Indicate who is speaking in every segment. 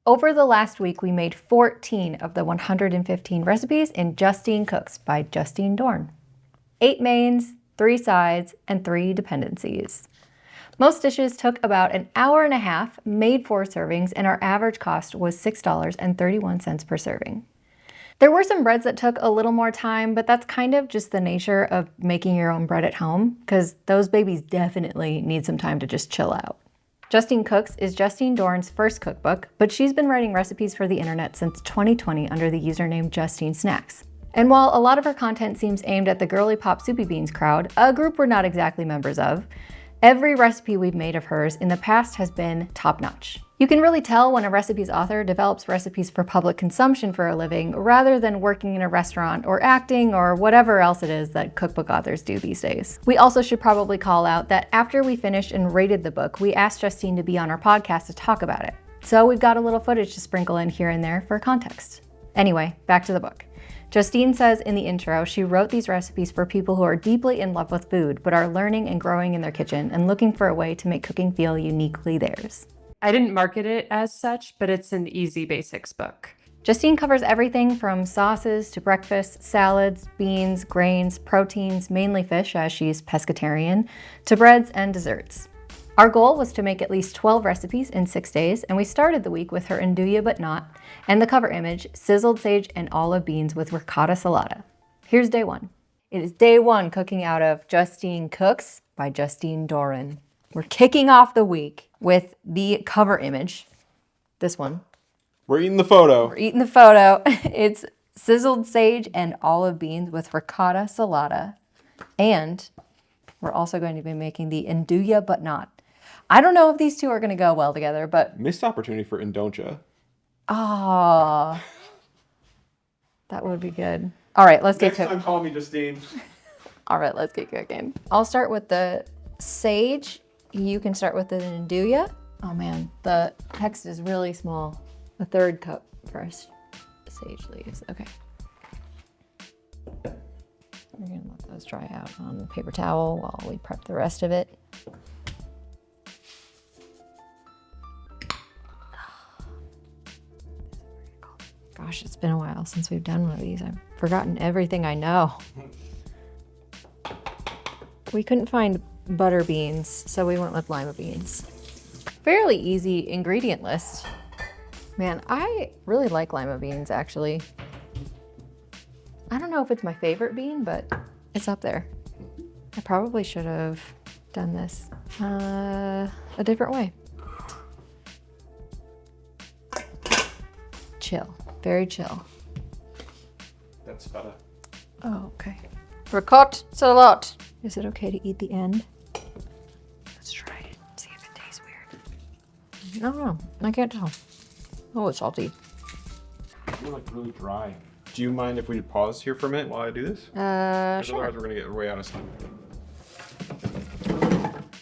Speaker 1: Over the last week, we made 14 of the 115 recipes in Justine Cooks by Justine Doiron. 8 mains, 3 sides, and 3 dependencies. Most dishes took about an hour and a half, made 4 servings, and our average cost was $6.31 per serving. There were some breads that took a little more time, but that's kind of just the nature of making your own bread at home, because those babies definitely need some time to just chill out. Justine Cooks is Justine Doiron's first cookbook, but she's been writing recipes for the internet since 2020 under the username Justine Snacks. And while a lot of her content seems aimed at the girly pop soupy beans crowd, a group we're not exactly members of, every recipe we've made of hers in the past has been top-notch. You can really tell when a recipe's author develops recipes for public consumption for a living rather than working in a restaurant or acting or whatever else it is that cookbook authors do these days. We also should probably call out that after we finished and rated the book, we asked Justine to be on our podcast to talk about it. So we've got a little footage to sprinkle in here and there for context. Anyway, back to the book. Justine says in the intro she wrote these recipes for people who are deeply in love with food but are learning and growing in their kitchen and looking for a way to make cooking feel uniquely theirs.
Speaker 2: I didn't market it as such, but it's an easy basics book.
Speaker 1: Justine covers everything from sauces to breakfasts, salads, beans, grains, proteins, mainly fish as she's pescatarian, to breads and desserts. Our goal was to make at least 12 recipes in 6 days, and we started the week with her Nduja But Not and the cover image, sizzled sage and olive beans with ricotta salata. Here's day 1. It is day 1 cooking out of Justine Cooks by Justine Doiron. We're kicking off the week with the cover image, this one.
Speaker 3: We're eating the photo.
Speaker 1: We're eating the photo. It's sizzled sage and olive beans with ricotta salata. And we're also going to be making the Nduja But Not. I don't know if these two are going to go well together, but...
Speaker 3: Missed opportunity for Ndoja.
Speaker 1: Ah, that would be good. All right, let's get cooking.
Speaker 3: Next time, call me Justine.
Speaker 1: All right, let's get cooking. I'll start with the sage. You can start with the Nduja. Oh man, the text is really small. A 1/3 cup first. Sage leaves. Okay. We're gonna let those dry out on the paper towel while we prep the rest of it. Gosh, it's been a while since we've done one of these. I've forgotten everything I know. We couldn't find butter beans, so we went with lima beans. Fairly easy ingredient list. Man, I really like lima beans, actually. I don't know if it's my favorite bean, but it's up there. I probably should have done this a different way. Chill. Very chill.
Speaker 3: That's feta.
Speaker 1: Oh, okay. Ricotta salata. Is it okay to eat the end? Let's try it. See if it tastes weird. I don't know. I can't tell. Oh, it's salty.
Speaker 3: You're like really dry. Do you mind if we pause here for a minute while I do this?
Speaker 1: Sure.
Speaker 3: Otherwise we're gonna get way out of time.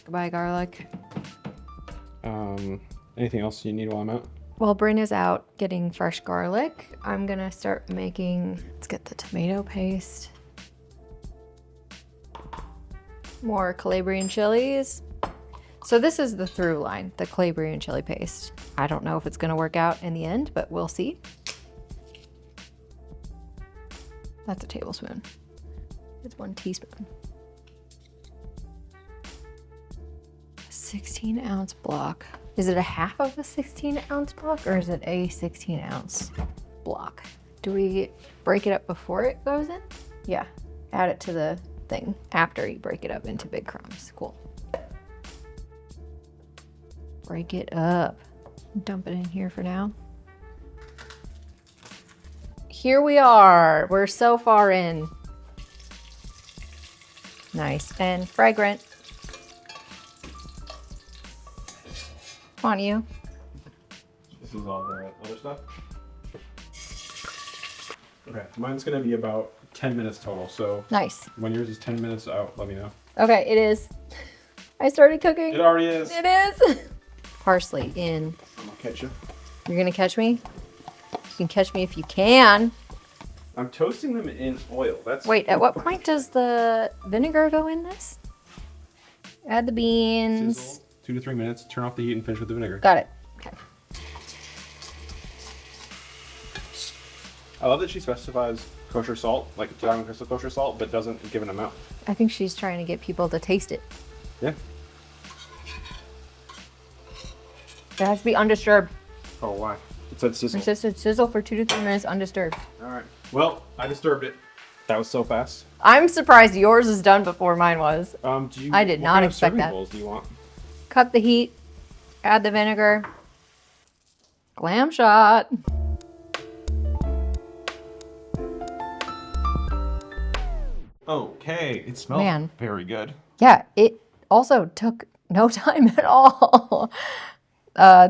Speaker 1: Goodbye, garlic.
Speaker 3: Anything else you need while I'm out?
Speaker 1: While Bryn is out getting fresh garlic, I'm gonna start making, let's get the tomato paste. More Calabrian chilies. So this is the through line, the Calabrian chili paste. I don't know if it's gonna work out in the end, but we'll see. That's a tablespoon. It's 1 teaspoon. 16-ounce block. Is it a half of a 16-ounce block or is it a 16-ounce block? Do we break it up before it goes in? Yeah, add it to the thing after you break it up into big crumbs. Cool. Break it up. Dump it in here for now. Here we are. We're so far in. Nice and fragrant. On you.
Speaker 3: This is all the other stuff? Okay, mine's gonna be about 10 minutes total, so
Speaker 1: Nice.
Speaker 3: when yours is 10 minutes out, let me know.
Speaker 1: Okay, it is. I started cooking.
Speaker 3: It already is.
Speaker 1: It is. Parsley in.
Speaker 3: I'm gonna catch you.
Speaker 1: You're gonna catch me? You can catch me if you can.
Speaker 3: I'm toasting them in oil. That's
Speaker 1: Wait, at what point does the vinegar go in this? Add the beans.
Speaker 3: Sizzle, 2 to 3 minutes, turn off the heat and finish with the vinegar.
Speaker 1: Got it. Okay.
Speaker 3: I love that she specifies kosher salt, like diamond crystal kosher salt, but doesn't give an amount.
Speaker 1: I think she's trying to get people to taste it.
Speaker 3: Yeah.
Speaker 1: It has to be undisturbed.
Speaker 3: Oh, why? It said sizzle.
Speaker 1: It's just a sizzle for 2 to 3 minutes undisturbed.
Speaker 3: All right. Well, I disturbed it. That was so fast.
Speaker 1: I'm surprised yours is done before mine was. I did not expect that.
Speaker 3: What kind of serving bowls do you want?
Speaker 1: Cut the heat, add the vinegar. Glam shot.
Speaker 3: Okay, it smells very good.
Speaker 1: Yeah, it also took no time at all.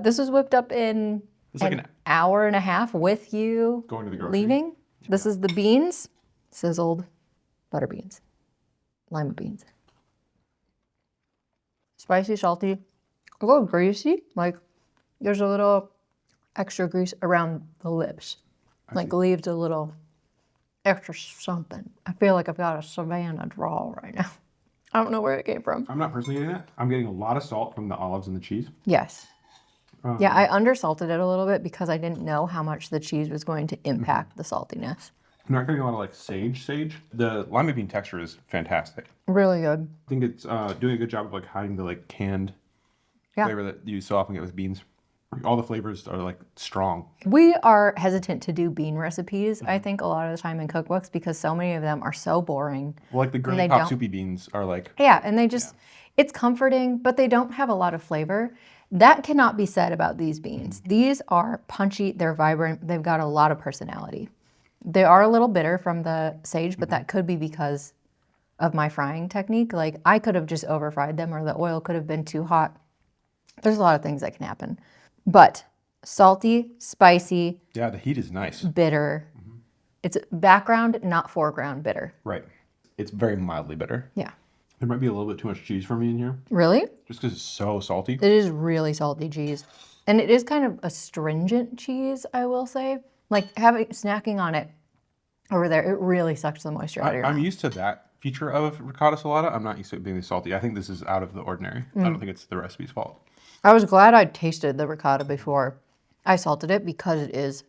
Speaker 1: This was whipped up in an hour and a half with you
Speaker 3: going to the grocery.
Speaker 1: leaving. This is the beans, sizzled butter beans, lima beans. Spicy, salty, a little greasy. Like there's a little extra grease around the lips. Like leaves a little extra something. I feel like I've got a Savannah drawl right now. I don't know where it came from.
Speaker 3: I'm not personally getting that. I'm getting a lot of salt from the olives and the cheese.
Speaker 1: Yes. Yeah, I undersalted it a little bit because I didn't know how much the cheese was going to impact the saltiness.
Speaker 3: I'm not getting a lot of like sage. The lima bean texture is fantastic.
Speaker 1: Really good.
Speaker 3: I think it's doing a good job of like hiding the like canned flavor that you so often get with beans. All the flavors are like strong.
Speaker 1: We are hesitant to do bean recipes, I think, a lot of the time in cookbooks because so many of them are so boring.
Speaker 3: Well, like the girly pop soupy beans are like...
Speaker 1: Yeah, and they just, it's comforting, but they don't have a lot of flavor. That cannot be said about these beans. These are punchy, they're vibrant, they've got a lot of personality. They are a little bitter from the sage, but that could be because of my frying technique. Like I could have just over fried them or the oil could have been too hot. There's a lot of things that can happen. But salty, spicy.
Speaker 3: Yeah, the heat is nice.
Speaker 1: Bitter. It's background, not foreground bitter.
Speaker 3: Right. It's very mildly bitter.
Speaker 1: Yeah.
Speaker 3: There might be a little bit too much cheese for me in here.
Speaker 1: Really?
Speaker 3: Just because it's so salty.
Speaker 1: It is really salty cheese. And it is kind of astringent cheese, I will say. Like snacking on it over there, it really sucks the moisture out of your mouth.
Speaker 3: I'm used to that feature of ricotta salata. I'm not used to it being salty. I think this is out of the ordinary. I don't think it's the recipe's fault.
Speaker 1: I was glad I'd tasted the ricotta before I salted it because it is,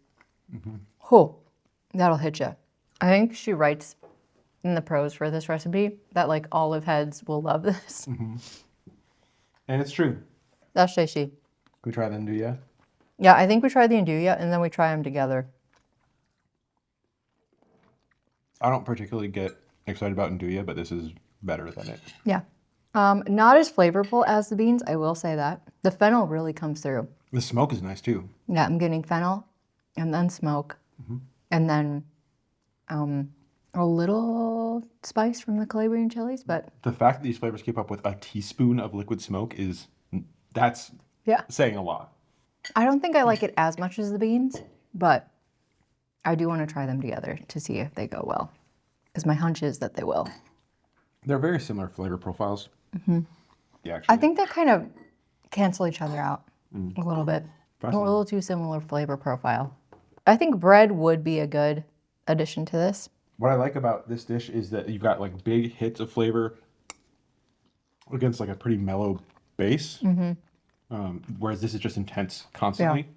Speaker 1: that'll hit you. I think she writes in the pros for this recipe that like olive heads will love this.
Speaker 3: And it's true.
Speaker 1: That's tasty.
Speaker 3: Can we try the Nduja?
Speaker 1: Yeah, I think we try the Nduja and then we try them together.
Speaker 3: I don't particularly get excited about Nduja, but this is better than it.
Speaker 1: Yeah. Not as flavorful as the beans, I will say that. The fennel really comes through.
Speaker 3: The smoke is nice too.
Speaker 1: Yeah, I'm getting fennel and then smoke and then a little spice from the Calabrian chilies, but...
Speaker 3: The fact that these flavors keep up with a teaspoon of liquid smoke that's saying a lot.
Speaker 1: I don't think I like it as much as the beans, but I do want to try them together to see if they go well. Because my hunch is that they will.
Speaker 3: They're very similar flavor profiles. Yeah, actually.
Speaker 1: I think they kind of cancel each other out a little bit. A little too similar flavor profile. I think bread would be a good addition to this.
Speaker 3: What I like about this dish is that you've got like big hits of flavor against like a pretty mellow base. Whereas this is just intense constantly.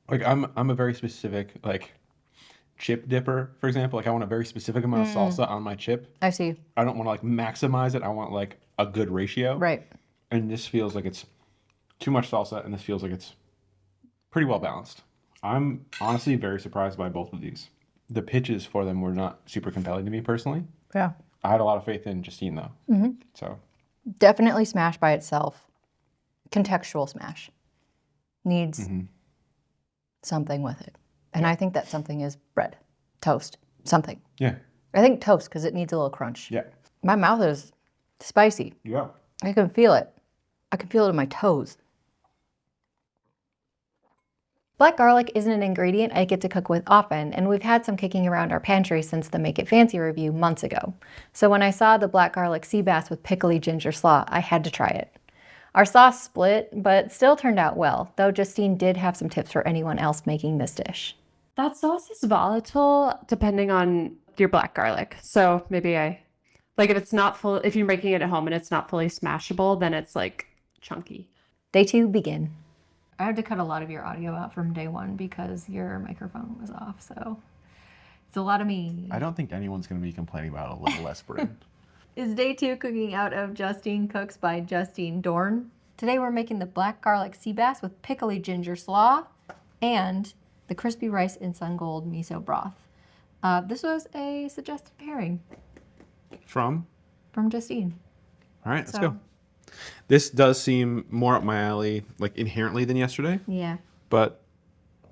Speaker 3: Yeah. Like I'm a very specific like chip dipper, for example. Like I want a very specific amount of salsa on my chip.
Speaker 1: I see.
Speaker 3: I don't want to like maximize it. I want like a good ratio.
Speaker 1: Right.
Speaker 3: And this feels like it's too much salsa, and this feels like it's pretty well balanced. I'm honestly very surprised by both of these. The pitches for them were not super compelling to me personally.
Speaker 1: Yeah.
Speaker 3: I had a lot of faith in Justine though. So
Speaker 1: definitely smash by itself. Contextual smash. Needs something with it. And I think that something is bread, toast, something.
Speaker 3: Yeah.
Speaker 1: I think toast because it needs a little crunch.
Speaker 3: Yeah.
Speaker 1: My mouth is spicy.
Speaker 3: Yeah.
Speaker 1: I can feel it. I can feel it in my toes. Black garlic isn't an ingredient I get to cook with often, and we've had some kicking around our pantry since the Make It Fancy review months ago. So when I saw the black garlic sea bass with pickly ginger slaw, I had to try it. Our sauce split, but still turned out well, though Justine did have some tips for anyone else making this dish.
Speaker 2: That sauce is volatile depending on your black garlic. So maybe like if it's not full, if you're making it at home and it's not fully smashable, then it's like chunky.
Speaker 1: Day 2 begin. I had to cut a lot of your audio out from day one because your microphone was off, so it's a lot of me.
Speaker 3: I don't think anyone's going to be complaining about a little less bread.
Speaker 1: Is day 2 cooking out of Justine Cooks by Justine Doiron. Today we're making the black garlic sea bass with pickly ginger slaw and the crispy rice in sun gold miso broth. This was a suggested pairing
Speaker 3: From
Speaker 1: Justine.
Speaker 3: All right, let's go. This does seem more up my alley, like inherently than yesterday,
Speaker 1: Yeah,
Speaker 3: but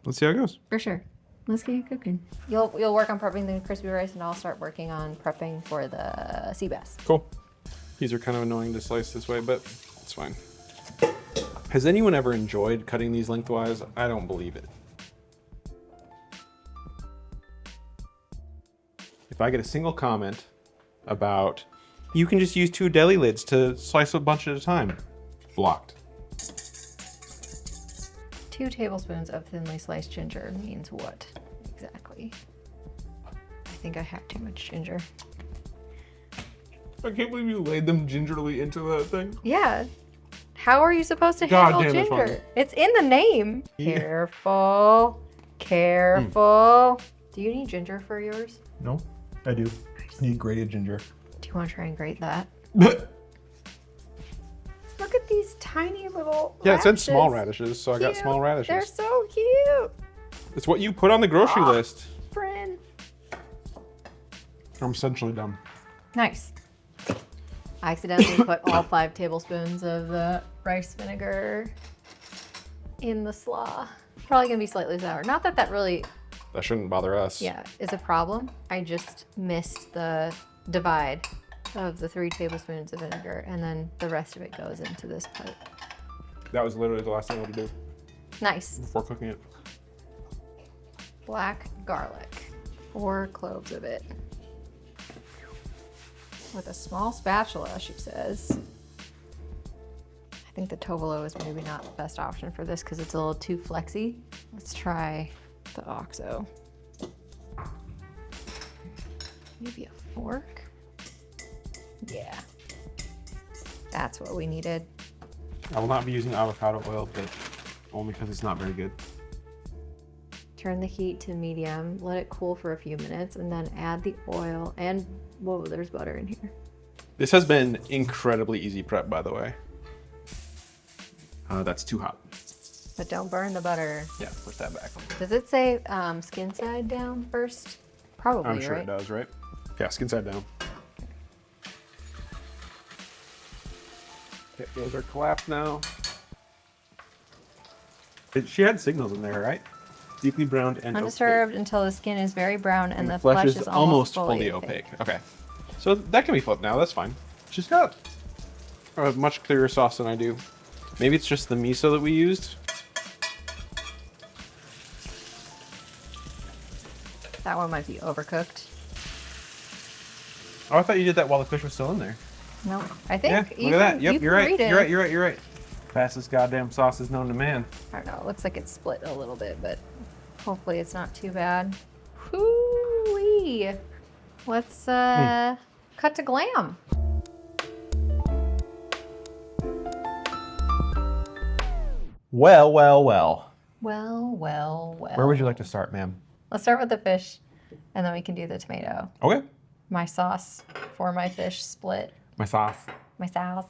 Speaker 3: let's see how it goes.
Speaker 1: for sure. Let's get cooking. You'll work on prepping the crispy rice, and I'll start working on prepping for the sea bass.
Speaker 3: Cool. These are kind of annoying to slice this way, but it's fine. Has anyone ever enjoyed cutting these lengthwise? I don't believe it. If I get a single comment about, you can just use 2 deli lids to slice a bunch at a time, blocked.
Speaker 1: 2 tablespoons of thinly sliced ginger means what exactly? I think I have too much ginger.
Speaker 3: I can't believe you laid them gingerly into that thing.
Speaker 1: Yeah. How are you supposed to
Speaker 3: God
Speaker 1: handle
Speaker 3: damn, that's
Speaker 1: ginger?
Speaker 3: funny.
Speaker 1: It's in the name.
Speaker 3: Yeah.
Speaker 1: Careful. Careful. Do you need ginger for yours?
Speaker 3: No, I do. Need grated ginger.
Speaker 1: Do you want to try and grate that? Look at these tiny little
Speaker 3: Yeah, it said
Speaker 1: radishes.
Speaker 3: small radishes, so I got
Speaker 1: Cute.
Speaker 3: small radishes.
Speaker 1: They're so cute.
Speaker 3: It's what you put on the grocery list.
Speaker 1: Friend.
Speaker 3: I'm essentially dumb.
Speaker 1: Nice. I accidentally put all 5 tablespoons of the rice vinegar in the slaw. Probably gonna be slightly sour. Not that that really,
Speaker 3: That shouldn't bother us.
Speaker 1: yeah, is a problem. I just missed the divide of the 3 tablespoons of vinegar, and then the rest of it goes into this part.
Speaker 3: That was literally the last thing I had to do
Speaker 1: Nice.
Speaker 3: before cooking it.
Speaker 1: Black garlic. 4 cloves of it. With a small spatula, she says. I think the Tovolo is maybe not the best option for this because it's a little too flexy. Let's try the OXO. Maybe a fork? Yeah. That's what we needed.
Speaker 3: I will not be using avocado oil, but only because it's not very good.
Speaker 1: Turn the heat to medium, let it cool for a few minutes, and then add the oil and, whoa, there's butter in here.
Speaker 3: This has been incredibly easy prep, by the way. That's too hot.
Speaker 1: But don't burn the butter.
Speaker 3: Yeah, push that back.
Speaker 1: Does it say skin side down first? Probably,
Speaker 3: I'm sure
Speaker 1: right?
Speaker 3: it does, right? Yeah, skin side down. Okay, those are collapsed now. She had signals in there, right? Deeply browned and
Speaker 1: Undisturbed until the skin is very brown and the
Speaker 3: flesh is almost fully opaque. Okay, so that can be flipped now. That's fine. She's got a much clearer sauce than I do. Maybe it's just the miso that we used.
Speaker 1: That one might be overcooked.
Speaker 3: Oh, I thought you did that while the fish was still in there.
Speaker 1: No, I think
Speaker 3: Yeah,
Speaker 1: you
Speaker 3: look at that.
Speaker 1: can-
Speaker 3: Yep,
Speaker 1: you
Speaker 3: you're
Speaker 1: can
Speaker 3: right.
Speaker 1: read it.
Speaker 3: You're right. Fastest goddamn sauce is known to man.
Speaker 1: I don't know. It looks like it's split a little bit, but hopefully it's not too bad. Hoo-wee. Let's cut to glam.
Speaker 3: Well.
Speaker 1: Well.
Speaker 3: Where would you like to start, ma'am?
Speaker 1: Let's start with the fish, and then we can do the tomato.
Speaker 3: Okay.
Speaker 1: My sauce for my fish split.
Speaker 3: My sauce.
Speaker 1: My sauce.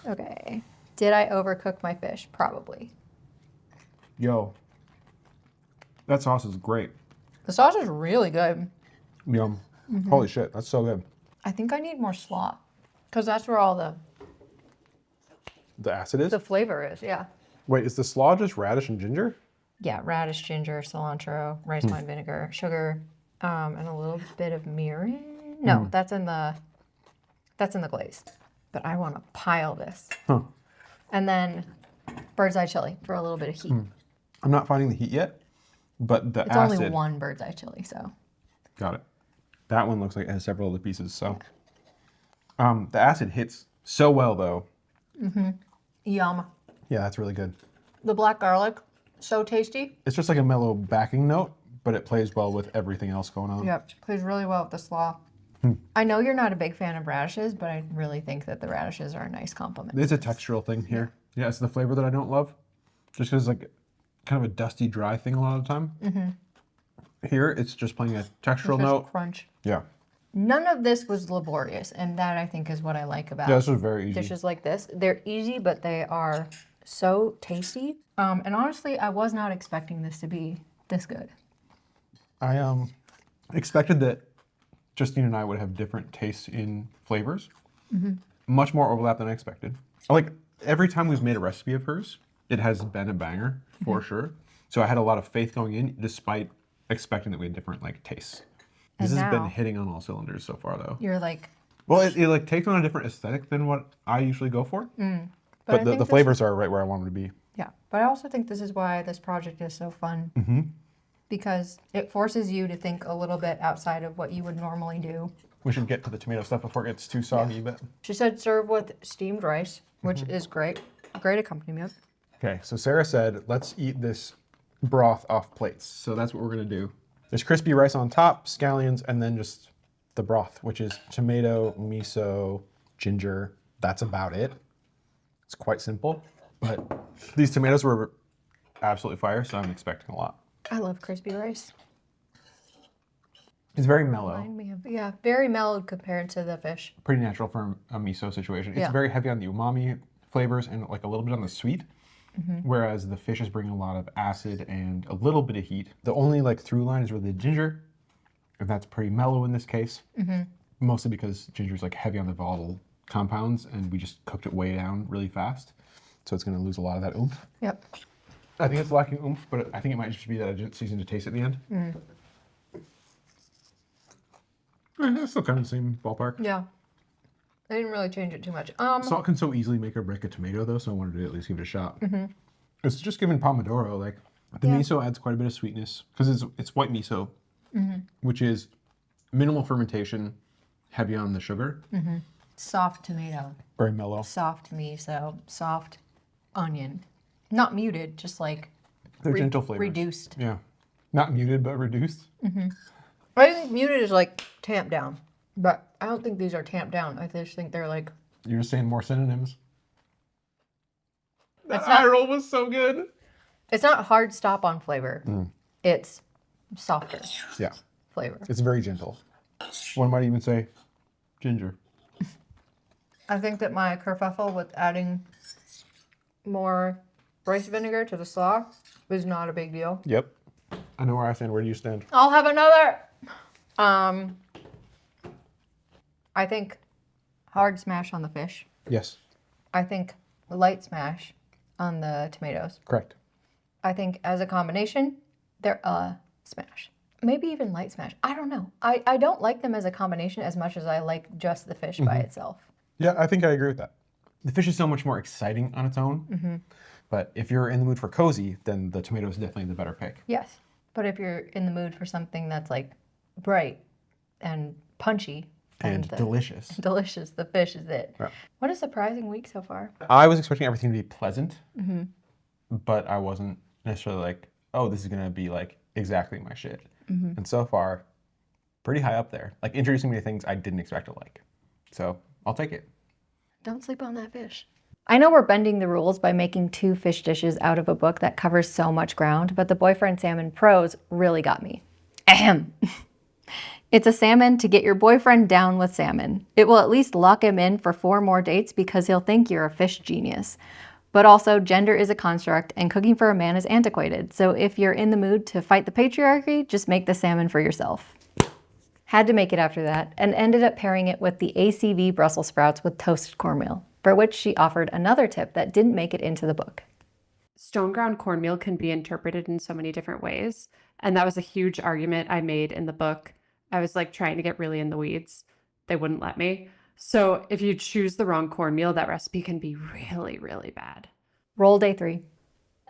Speaker 1: Okay. Did I overcook my fish? Probably.
Speaker 3: Yo. That sauce is great.
Speaker 1: The sauce is really good.
Speaker 3: Yum. Holy shit, that's so good.
Speaker 1: I think I need more slaw, because that's where all
Speaker 3: The acid is?
Speaker 1: the flavor is. Yeah.
Speaker 3: Wait, is the slaw just radish and ginger?
Speaker 1: Yeah, radish, ginger, cilantro, rice wine vinegar, sugar, and a little bit of mirin. No, that's in the glaze. But I want to pile this.
Speaker 3: Huh.
Speaker 1: And then bird's eye chili for a little bit of heat.
Speaker 3: I'm not finding the heat yet, but the
Speaker 1: It's
Speaker 3: acid.
Speaker 1: only one bird's eye chili, so.
Speaker 3: Got it. That one looks like it has several other pieces, so. The acid hits so well, though.
Speaker 1: Yum.
Speaker 3: Yeah, that's really good.
Speaker 1: The black garlic, so tasty.
Speaker 3: It's just like a mellow backing note, but it plays well with everything else going on.
Speaker 1: Yep, plays really well with the slaw. I know you're not a big fan of radishes, but I really think that the radishes are a nice compliment.
Speaker 3: It's a textural thing here. Yeah, it's the flavor that I don't love. Just because, like, kind of a dusty, dry thing a lot of the time. Here, it's just playing a textural note.
Speaker 1: Crunch.
Speaker 3: Yeah.
Speaker 1: None of this was laborious, and that I think is what I like about
Speaker 3: This was very easy.
Speaker 1: dishes like this. They're easy, but they are so tasty. And honestly, I was not expecting this to be this good.
Speaker 3: I expected that Justine and I would have different tastes in flavors. Much more overlap than I expected. Like, every time we've made a recipe of hers, it has been a banger, for sure. So I had a lot of faith going in, despite expecting that we had different, like, tastes. This has been hitting on all cylinders so far, though.
Speaker 1: You're like...
Speaker 3: Well, it like takes on a different aesthetic than what I usually go for.
Speaker 1: But
Speaker 3: the flavors are right where I want them to be.
Speaker 1: Yeah, but I also think this is why this project is so fun. Because it forces you to think a little bit outside of what you would normally do.
Speaker 3: We should get to the tomato stuff before it gets too soggy. But
Speaker 1: She said serve with steamed rice, which is great. Great accompaniment.
Speaker 3: okay, so Sarah said, let's eat this broth off plates. So that's what we're going to do. There's crispy rice on top, scallions, and then just the broth, which is tomato, miso, ginger. That's about it. It's quite simple, but these tomatoes were absolutely fire, so I'm expecting a lot.
Speaker 1: I love crispy rice.
Speaker 3: It's very mellow.
Speaker 1: Remind me of, yeah, very mellowed compared to the fish.
Speaker 3: Pretty natural for a miso situation. It's
Speaker 1: Yeah.
Speaker 3: very heavy on the umami flavors and like a little bit on the sweet. Whereas the fish is bringing a lot of acid and a little bit of heat. The only like through line is really the ginger, and that's pretty mellow in this case. Mostly because ginger is like heavy on the volatile compounds, and we just cooked it way down really fast, so it's going to lose a lot of that oomph.
Speaker 1: Yep.
Speaker 3: I think it's lacking oomph, but I think it might just be that I didn't season to taste at the end. That's still kind of the same ballpark.
Speaker 1: Yeah. I didn't really change it too much.
Speaker 3: Salt can so easily make or break a tomato, though, so I wanted to at least give it a shot. It's just given pomodoro, like the miso adds quite a bit of sweetness because it's white miso, which is minimal fermentation, heavy on the sugar,
Speaker 1: Soft tomato,
Speaker 3: very mellow.
Speaker 1: soft miso, soft onion. Not muted, just like
Speaker 3: They're gentle flavors.
Speaker 1: reduced.
Speaker 3: Yeah, not muted but reduced.
Speaker 1: I think muted is like tamped down, but I don't think these are tamped down. I just think they're like...
Speaker 3: You're just saying more synonyms. That
Speaker 1: It's not-
Speaker 3: eye roll was so good.
Speaker 1: It's not hard stop on flavor. It's softer
Speaker 3: Yeah,
Speaker 1: flavor.
Speaker 3: it's very gentle. One might even say ginger.
Speaker 1: I think that my kerfuffle with adding more rice vinegar to the slaw was not a big deal.
Speaker 3: Yep. I know where I stand. Where do you stand?
Speaker 1: I'll have another. I think hard smash on the fish.
Speaker 3: Yes,
Speaker 1: I think light smash on the tomatoes.
Speaker 3: correct.
Speaker 1: I think as a combination, they're a smash. Maybe even light smash. I don't know. I don't like them as a combination as much as I like just the fish by itself.
Speaker 3: Yeah, I think I agree with that. The fish is so much more exciting on its own. But if you're in the mood for cozy, then the tomato is definitely the better pick.
Speaker 1: Yes. But if you're in the mood for something that's like bright and punchy
Speaker 3: And delicious.
Speaker 1: delicious, the fish is it.
Speaker 3: Yeah.
Speaker 1: What a surprising week so far.
Speaker 3: I was expecting everything to be pleasant, but I wasn't necessarily like, oh, this is going to be like exactly my shit. And so far, pretty high up there. Like introducing me to things I didn't expect to like. So I'll take it.
Speaker 1: Don't sleep on that fish. I know we're bending the rules by making 2 fish dishes out of a book that covers so much ground, but the boyfriend salmon prose really got me. Ahem. It's a salmon to get your boyfriend down with salmon. It will at least lock him in for 4 more dates because he'll think you're a fish genius. But also, gender is a construct and cooking for a man is antiquated. So if you're in the mood to fight the patriarchy, just make the salmon for yourself. Had to make it after that, and ended up pairing it with the ACV Brussels sprouts with toasted cornmeal, for which she offered another tip that didn't make it into the book.
Speaker 2: Stone ground cornmeal can be interpreted in so many different ways. And that was a huge argument I made in the book. I was like trying to get really in the weeds. They wouldn't let me. So if you choose the wrong cornmeal, that recipe can be really, really bad.
Speaker 1: Roll day 3.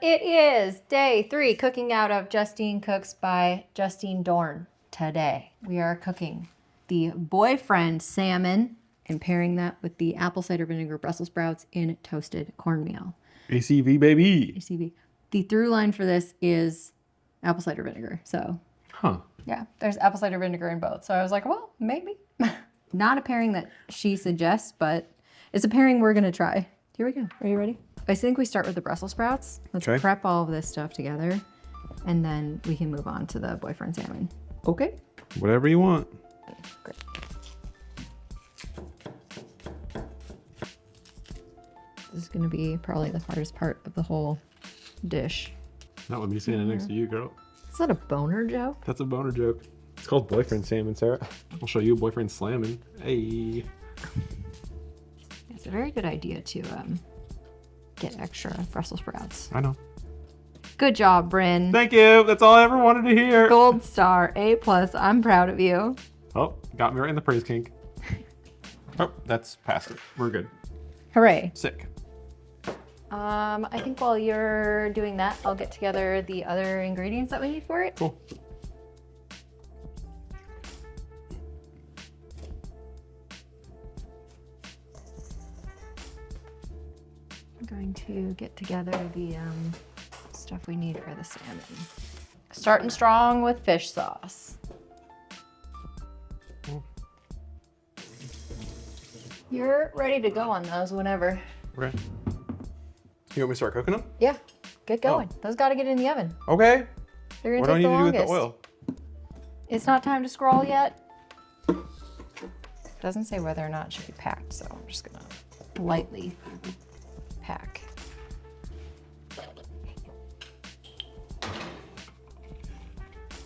Speaker 1: It is day 3, cooking out of Justine Cooks by Justine Doiron. Today, we are cooking the boyfriend salmon and pairing that with the apple cider vinegar Brussels sprouts in toasted cornmeal.
Speaker 3: ACV, baby.
Speaker 1: ACV. The through line for this is apple cider vinegar. So,
Speaker 3: Huh.
Speaker 1: yeah, there's apple cider vinegar in both. So I was like, well, maybe. Not a pairing that she suggests, but it's a pairing we're going to try. Here we go. Are you ready? I think we start with the Brussels sprouts. Let's
Speaker 3: Okay.
Speaker 1: prep all of this stuff together, and then we can move on to the boyfriend salmon. Okay?
Speaker 3: Whatever you want.
Speaker 1: Great. This is gonna be probably the hardest part of the whole dish.
Speaker 3: Not with me standing next to you, girl.
Speaker 1: Is that a boner joke?
Speaker 3: That's a boner joke. It's called boyfriend salmon, Sarah. I'll show you a boyfriend slamming. Hey.
Speaker 1: It's a very good idea to get extra Brussels sprouts.
Speaker 3: I know.
Speaker 1: Good job, Bryn.
Speaker 3: Thank you. That's all I ever wanted to hear.
Speaker 1: Gold star, A+. I'm proud of you.
Speaker 3: Oh, got me right in the praise kink. Oh, that's past it. We're good.
Speaker 1: Hooray.
Speaker 3: Sick.
Speaker 1: I think while you're doing that, I'll get together the other ingredients that we need for it.
Speaker 3: Cool.
Speaker 1: I'm going to get together the stuff we need for the salmon. Starting strong with fish sauce. You're ready to go on those whenever.
Speaker 3: Okay. You want me to start cooking them?
Speaker 1: Yeah, get going. Those got to get in the oven.
Speaker 3: Okay.
Speaker 1: They're
Speaker 3: What
Speaker 1: gonna
Speaker 3: do I
Speaker 1: take
Speaker 3: need
Speaker 1: the
Speaker 3: to do with
Speaker 1: longest.
Speaker 3: the oil?
Speaker 1: It's not time to scroll yet. Doesn't say whether or not it should be packed, so I'm just gonna lightly pack.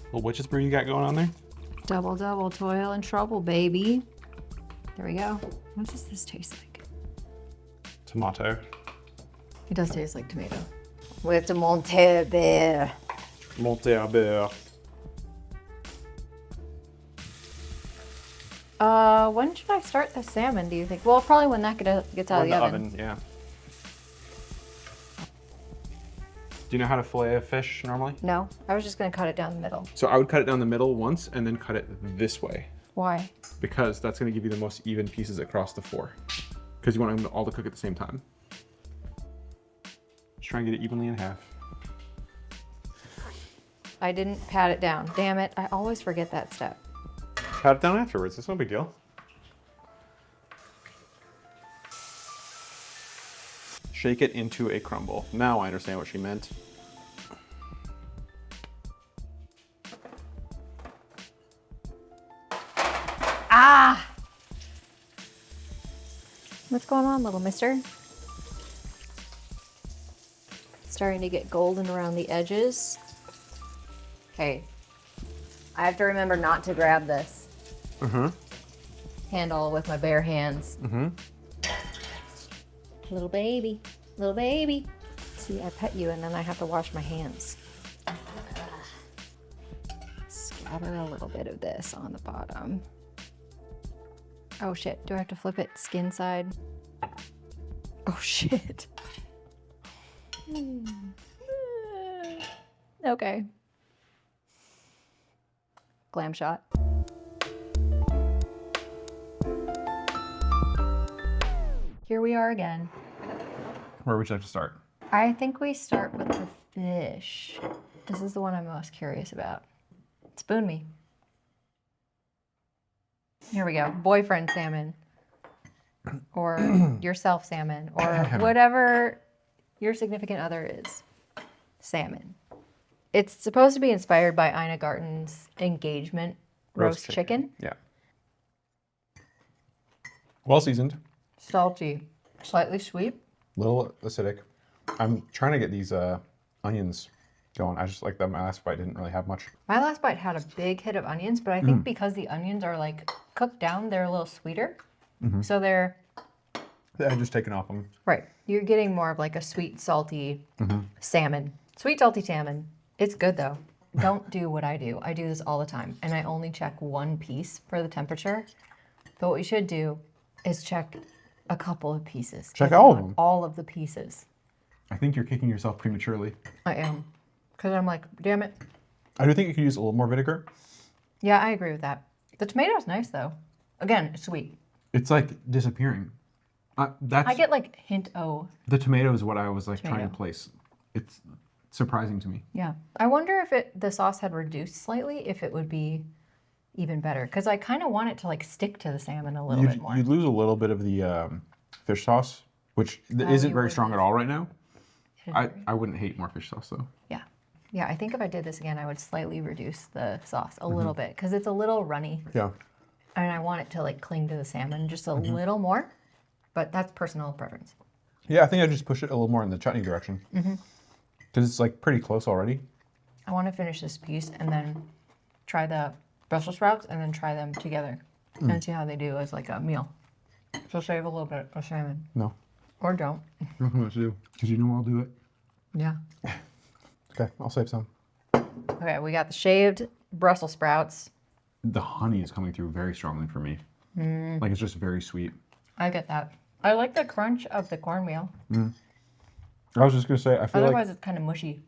Speaker 3: Little witch's brew you got going on there?
Speaker 1: Double, double, toil and trouble, baby. There we go. What does this taste like?
Speaker 3: Tomato.
Speaker 1: It does taste like tomato. With the Monterey.
Speaker 3: Monterey.
Speaker 1: When should I start the salmon, do you think? Well, probably when that gets out of the oven.
Speaker 3: Yeah. Do you know how to fillet a fish normally?
Speaker 1: No, I was just gonna cut it down the middle.
Speaker 3: So I would cut it down the middle once and then cut it this way
Speaker 1: Why?
Speaker 3: because that's going to give you the most even pieces across the four because you want them all to cook at the same time. Just try and get it evenly in half.
Speaker 1: I didn't pat it down. Damn it, I always forget that step.
Speaker 3: Pat it down afterwards. It's no big deal. Shake it into a crumble. Now I understand what she meant.
Speaker 1: Ah! What's going on, little mister? Starting to get golden around the edges. Okay. I have to remember not to grab this handle with my bare hands. Little baby, little baby. See, I pet you and then I have to wash my hands. Scatter a little bit of this on the bottom. Oh shit, do I have to flip it skin side? Oh shit. Okay. Glam shot. Here we are again.
Speaker 3: Where would you like to start?
Speaker 1: I think we start with the fish. This is the one I'm most curious about. Spoon me. Here we go. Boyfriend salmon. Or yourself salmon. Or whatever your significant other is. Salmon. It's supposed to be inspired by Ina Garten's engagement roast chicken.
Speaker 3: Yeah. Well seasoned.
Speaker 1: Salty. Slightly sweet.
Speaker 3: Little acidic. I'm trying to get these onions going. I just like them. My last bite didn't really have much.
Speaker 1: My last bite had a big hit of onions, but I think because the onions are like cooked down, they're a little sweeter. So they're
Speaker 3: The edge is taken off them.
Speaker 1: right. You're getting more of like a sweet, salty salmon. Sweet, salty salmon. It's good though. Don't do what I do. I do this all the time, and I only check one piece for the temperature. But what you should do is check a couple of pieces.
Speaker 3: Check
Speaker 1: If you
Speaker 3: all of
Speaker 1: want
Speaker 3: them.
Speaker 1: All of the pieces.
Speaker 3: I think you're kicking yourself prematurely.
Speaker 1: I am, because I'm like, damn it.
Speaker 3: I do think you could use a little more vinegar.
Speaker 1: Yeah, I agree with that. The tomato's nice though. Again, it's sweet.
Speaker 3: It's like disappearing. That's
Speaker 1: I get like hint O.
Speaker 3: the tomato is what I was like trying
Speaker 1: Tomato.
Speaker 3: to place. It's surprising to me.
Speaker 1: Yeah. I wonder if the sauce had reduced slightly, if it would be even better. Because I kind of want it to like stick to the salmon a little bit more.
Speaker 3: You'd lose a little bit of the fish sauce which
Speaker 1: Oh,
Speaker 3: isn't
Speaker 1: you
Speaker 3: very
Speaker 1: would
Speaker 3: strong
Speaker 1: use-
Speaker 3: at all right now.
Speaker 1: It is
Speaker 3: I,
Speaker 1: very-
Speaker 3: I wouldn't hate more fish sauce though.
Speaker 1: Yeah. Yeah, I think if I did this again, I would slightly reduce the sauce a little bit because it's a little runny
Speaker 3: Yeah.
Speaker 1: and I want it to like cling to the salmon just a little more, but that's personal preference.
Speaker 3: Yeah, I think I just push it a little more in the chutney direction. Because it's like pretty close already.
Speaker 1: I want to finish this piece and then try the Brussels sprouts and then try them together and see how they do as like a meal. So save a little bit of salmon
Speaker 3: No.
Speaker 1: or don't.
Speaker 3: I don't know what to do. Because you know I'll do it.
Speaker 1: Yeah.
Speaker 3: Okay, I'll save some.
Speaker 1: Okay, we got the shaved Brussels sprouts.
Speaker 3: The honey is coming through very strongly for me. Like it's just very sweet.
Speaker 1: I get that. I like the crunch of the cornmeal.
Speaker 3: I was just gonna say, I feel
Speaker 1: Otherwise,
Speaker 3: like
Speaker 1: it's kind of mushy.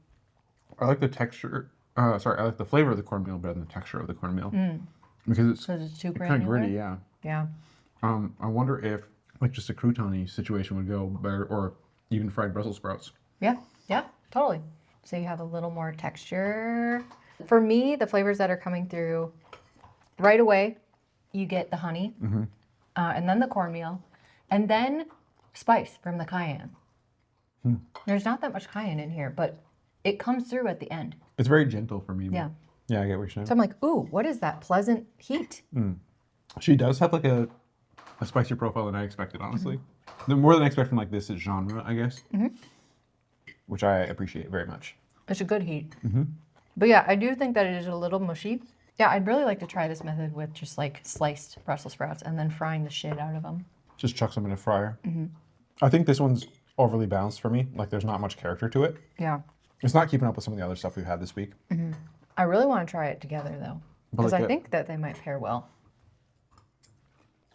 Speaker 3: I like the texture. I like the flavor of the cornmeal better than the texture of the cornmeal. Because it's
Speaker 1: Because it's too
Speaker 3: kind of
Speaker 1: granular.
Speaker 3: gritty, yeah.
Speaker 1: Yeah.
Speaker 3: I wonder if like just a crouton-y situation would go better, or even fried Brussels sprouts.
Speaker 1: Yeah. Yeah. Totally. So you have a little more texture. For me, the flavors that are coming through right away, you get the honey, and then the cornmeal, and then spice from the cayenne. There's not that much cayenne in here, but it comes through at the end.
Speaker 3: It's very gentle for me. but-
Speaker 1: Yeah.
Speaker 3: Yeah, I get what you're saying.
Speaker 1: So I'm like, ooh, what is that pleasant heat?
Speaker 3: She does have like a spicier profile than I expected, honestly. The more than I expect from like this genre, I guess. Which I appreciate very much.
Speaker 1: It's a good heat. But yeah, I do think that it is a little mushy. Yeah, I'd really like to try this method with just like sliced Brussels sprouts and then frying the shit out of them.
Speaker 3: Just chuck some in a fryer. I think this one's overly balanced for me. Like there's not much character to it.
Speaker 1: Yeah.
Speaker 3: It's not keeping up with some of the other stuff we've had this week.
Speaker 1: I really want to try it together though,
Speaker 3: But
Speaker 1: because
Speaker 3: like
Speaker 1: I
Speaker 3: a-
Speaker 1: think that they might pair well.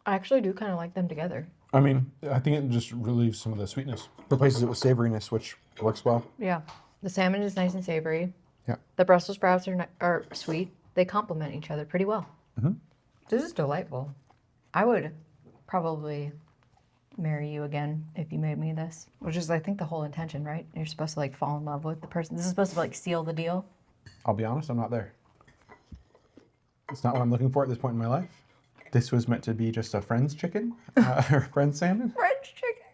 Speaker 1: I actually do kind of like them together.
Speaker 3: I mean, I think it just relieves some of the sweetness. Replaces it with savoriness, which works well.
Speaker 1: Yeah. The salmon is nice and savory.
Speaker 3: Yeah.
Speaker 1: The Brussels sprouts are sweet. They complement each other pretty well. This is delightful. I would probably marry you again if you made me this, which is, I think, the whole intention, right? You're supposed to like fall in love with the person. This is supposed to like seal the deal.
Speaker 3: I'll be honest, I'm not there. It's not what I'm looking for at this point in my life. This was meant to be just a friend's chicken, or friend's salmon.
Speaker 1: French chicken.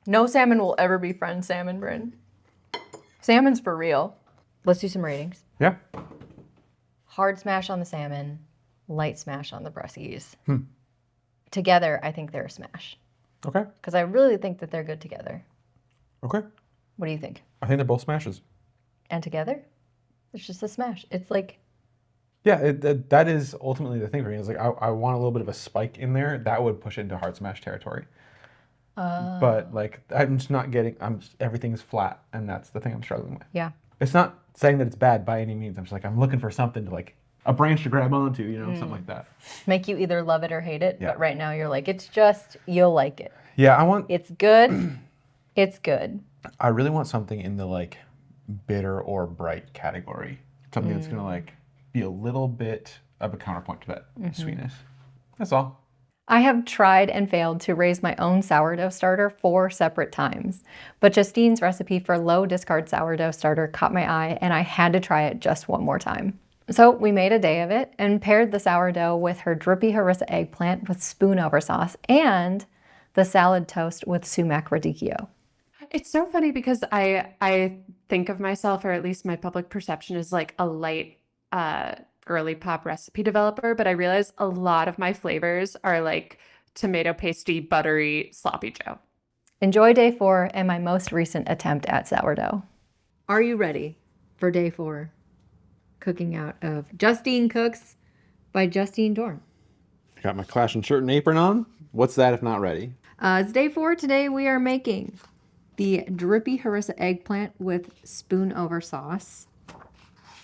Speaker 1: No salmon will ever be friend salmon, Bryn. Salmon's for real. Let's do some ratings.
Speaker 3: Yeah.
Speaker 1: Hard smash on the salmon, light smash on the Brussies. Together, I think they're a smash.
Speaker 3: Okay.
Speaker 1: Because I really think that they're good together.
Speaker 3: Okay.
Speaker 1: What do you think?
Speaker 3: I think they're both smashes.
Speaker 1: And together, it's just a smash. It's like,
Speaker 3: Yeah, that is ultimately the thing for me. Is like I want a little bit of a spike in there that would push into hard smash territory. But like I'm just not getting. Everything's flat, and that's the thing I'm struggling with.
Speaker 1: yeah.
Speaker 3: It's not saying that it's bad by any means. I'm just like I'm looking for something to like a branch to grab onto, something like that.
Speaker 1: Make you either love it or hate it.
Speaker 3: Yeah.
Speaker 1: But right now, you're like, it's just, you'll like it.
Speaker 3: Yeah, I want.
Speaker 1: It's good. It's good.
Speaker 3: I really want something in the like bitter or bright category. Something that's gonna like be a little bit of a counterpoint to that sweetness. That's all.
Speaker 1: I have tried and failed to raise my own sourdough starter 4 separate times, but Justine's recipe for low discard sourdough starter caught my eye and I had to try it just one more time. So we made a day of it and paired the sourdough with her drippy harissa eggplant with spoon over sauce and the salad toast with sumac radicchio.
Speaker 2: It's so funny because I think of myself, or at least my public perception, is like a light girly pop recipe developer, but I realize a lot of my flavors are like tomato pasty, buttery, sloppy Joe.
Speaker 1: Enjoy day 4 and my most recent attempt at sourdough. Are you ready for day 4? Cooking out of Justine Cooks by Justine Doiron.
Speaker 3: I got my clash and shirt and apron on. What's that if not ready?
Speaker 1: It's day 4. Today we are making the drippy harissa eggplant with spoon over sauce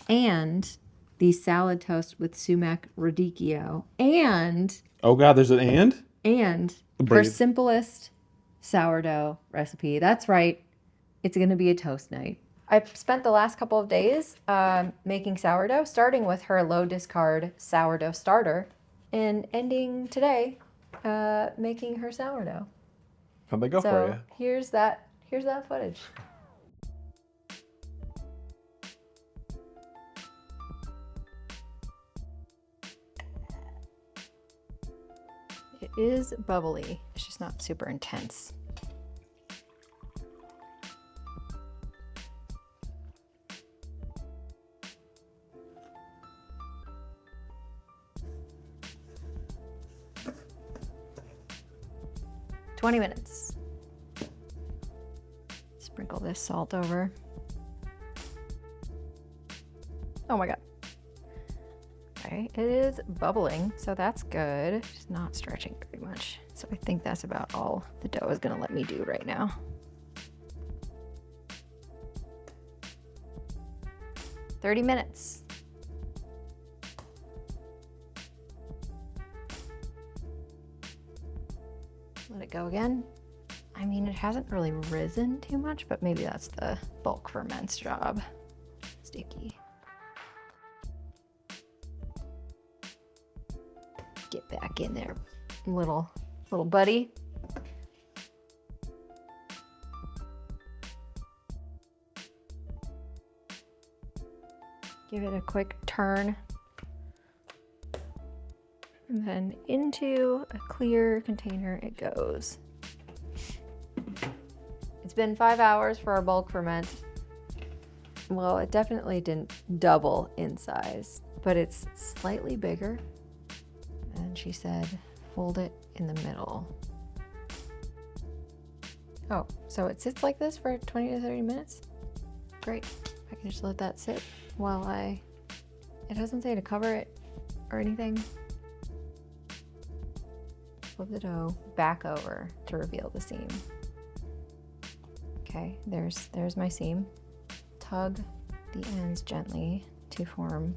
Speaker 1: and the salad toast with sumac radicchio and
Speaker 3: Oh God, there's an and?
Speaker 1: her
Speaker 3: Breathe.
Speaker 1: simplest sourdough recipe. That's right. It's going to be a toast night. I've spent the last couple of days making sourdough, starting with her low discard sourdough starter and ending today making her sourdough.
Speaker 3: How'd they go for
Speaker 1: So
Speaker 3: you?
Speaker 1: here's that footage. It is bubbly. She just not super intense. $20. Sprinkle this salt over. Oh my God. Okay, it is bubbling, so that's good. It's not stretching very much. So I think that's about all the dough is gonna let me do right now. 30 minutes. Let it go again. I mean, it hasn't really risen too much, but maybe that's the bulk ferment's job. Sticky. Get back in there, little buddy. Give it a quick turn. And then into a clear container it goes. It's been 5 hours for our bulk ferment. Well, it definitely didn't double in size, but it's slightly bigger. And she said, fold it in the middle. Oh, so it sits like this for 20 to 30 minutes? Great. I can just let that sit while it doesn't say to cover it or anything. Flip the dough back over to reveal the seam. Okay, there's my seam. Tug the ends gently to form.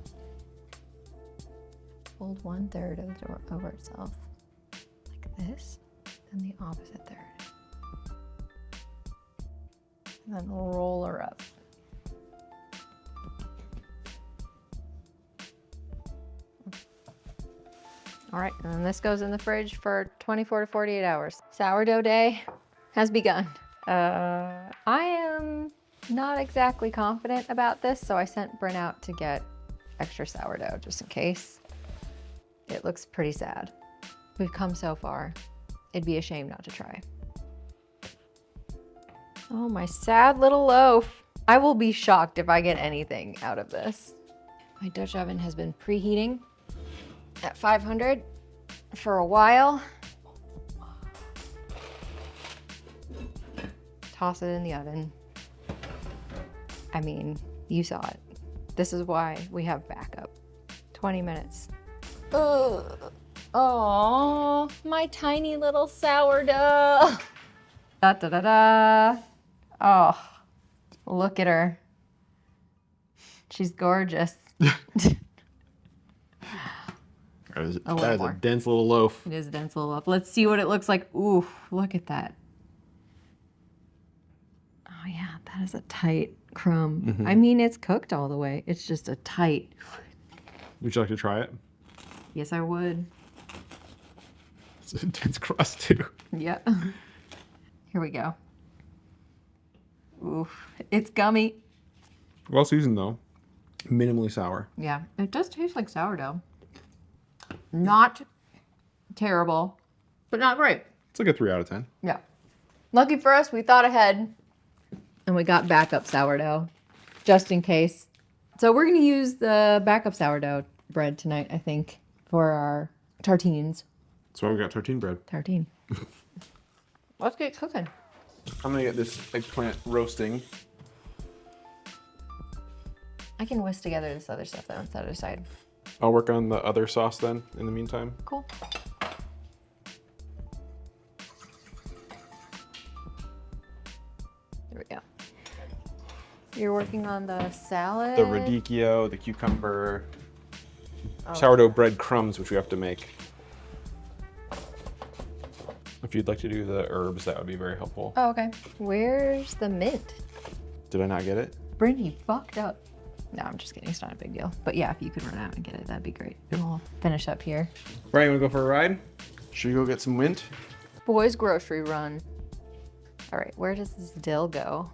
Speaker 1: Fold 1/3 of the dough over itself, like this, and the opposite third. And then roll her up. All right, and then this goes in the fridge for 24 to 48 hours. Sourdough day has begun. I am not exactly confident about this, so I sent Bryn out to get extra sourdough just in case. It looks pretty sad. We've come so far. It'd be a shame not to try. Oh, my sad little loaf. I will be shocked if I get anything out of this. My Dutch oven has been preheating at 500 for a while. Toss it in the oven. I mean, you saw it. This is why we have backup. 20 minutes. Ugh. Oh, my tiny little sourdough. Da da da da. Oh, look at her. She's gorgeous.
Speaker 3: That is a dense little loaf.
Speaker 1: It is a dense little loaf. Let's see what it looks like. Ooh, look at that. Oh yeah, that is a tight crumb.
Speaker 3: Mm-hmm.
Speaker 1: I mean, it's cooked all the way. It's just a tight.
Speaker 3: Would you like to try it?
Speaker 1: Yes, I would.
Speaker 3: It's a dense crust too.
Speaker 1: Yep. Here we go. Oof, it's gummy.
Speaker 3: Well seasoned though. Minimally sour.
Speaker 1: Yeah, it does taste like sourdough. Not terrible, but not great.
Speaker 3: It's like a 3 out of 10.
Speaker 1: Yeah. Lucky for us, we thought ahead and we got backup sourdough just in case. So we're going to use the backup sourdough bread tonight, I think, for our tartines.
Speaker 3: That's why we got tartine bread.
Speaker 1: Tartine. Let's get cooking.
Speaker 3: I'm going to get this eggplant roasting.
Speaker 1: I can whisk together this other stuff though on the other side.
Speaker 3: I'll work on the other sauce then in the meantime.
Speaker 1: Cool. There we go. You're working on the salad?
Speaker 3: The radicchio, the cucumber, sourdough bread crumbs, which we have to make. If you'd like to do the herbs, that would be very helpful.
Speaker 1: Oh, okay. Where's the mint?
Speaker 3: Did I not get it?
Speaker 1: Bryn, you fucked up. No, I'm just kidding. It's not a big deal. But yeah, if you could run out and get it, that'd be great. And we'll finish up here.
Speaker 3: Brian, you want to go for a ride? Should we go get some mint?
Speaker 1: Boys grocery run. All right, where does this dill go?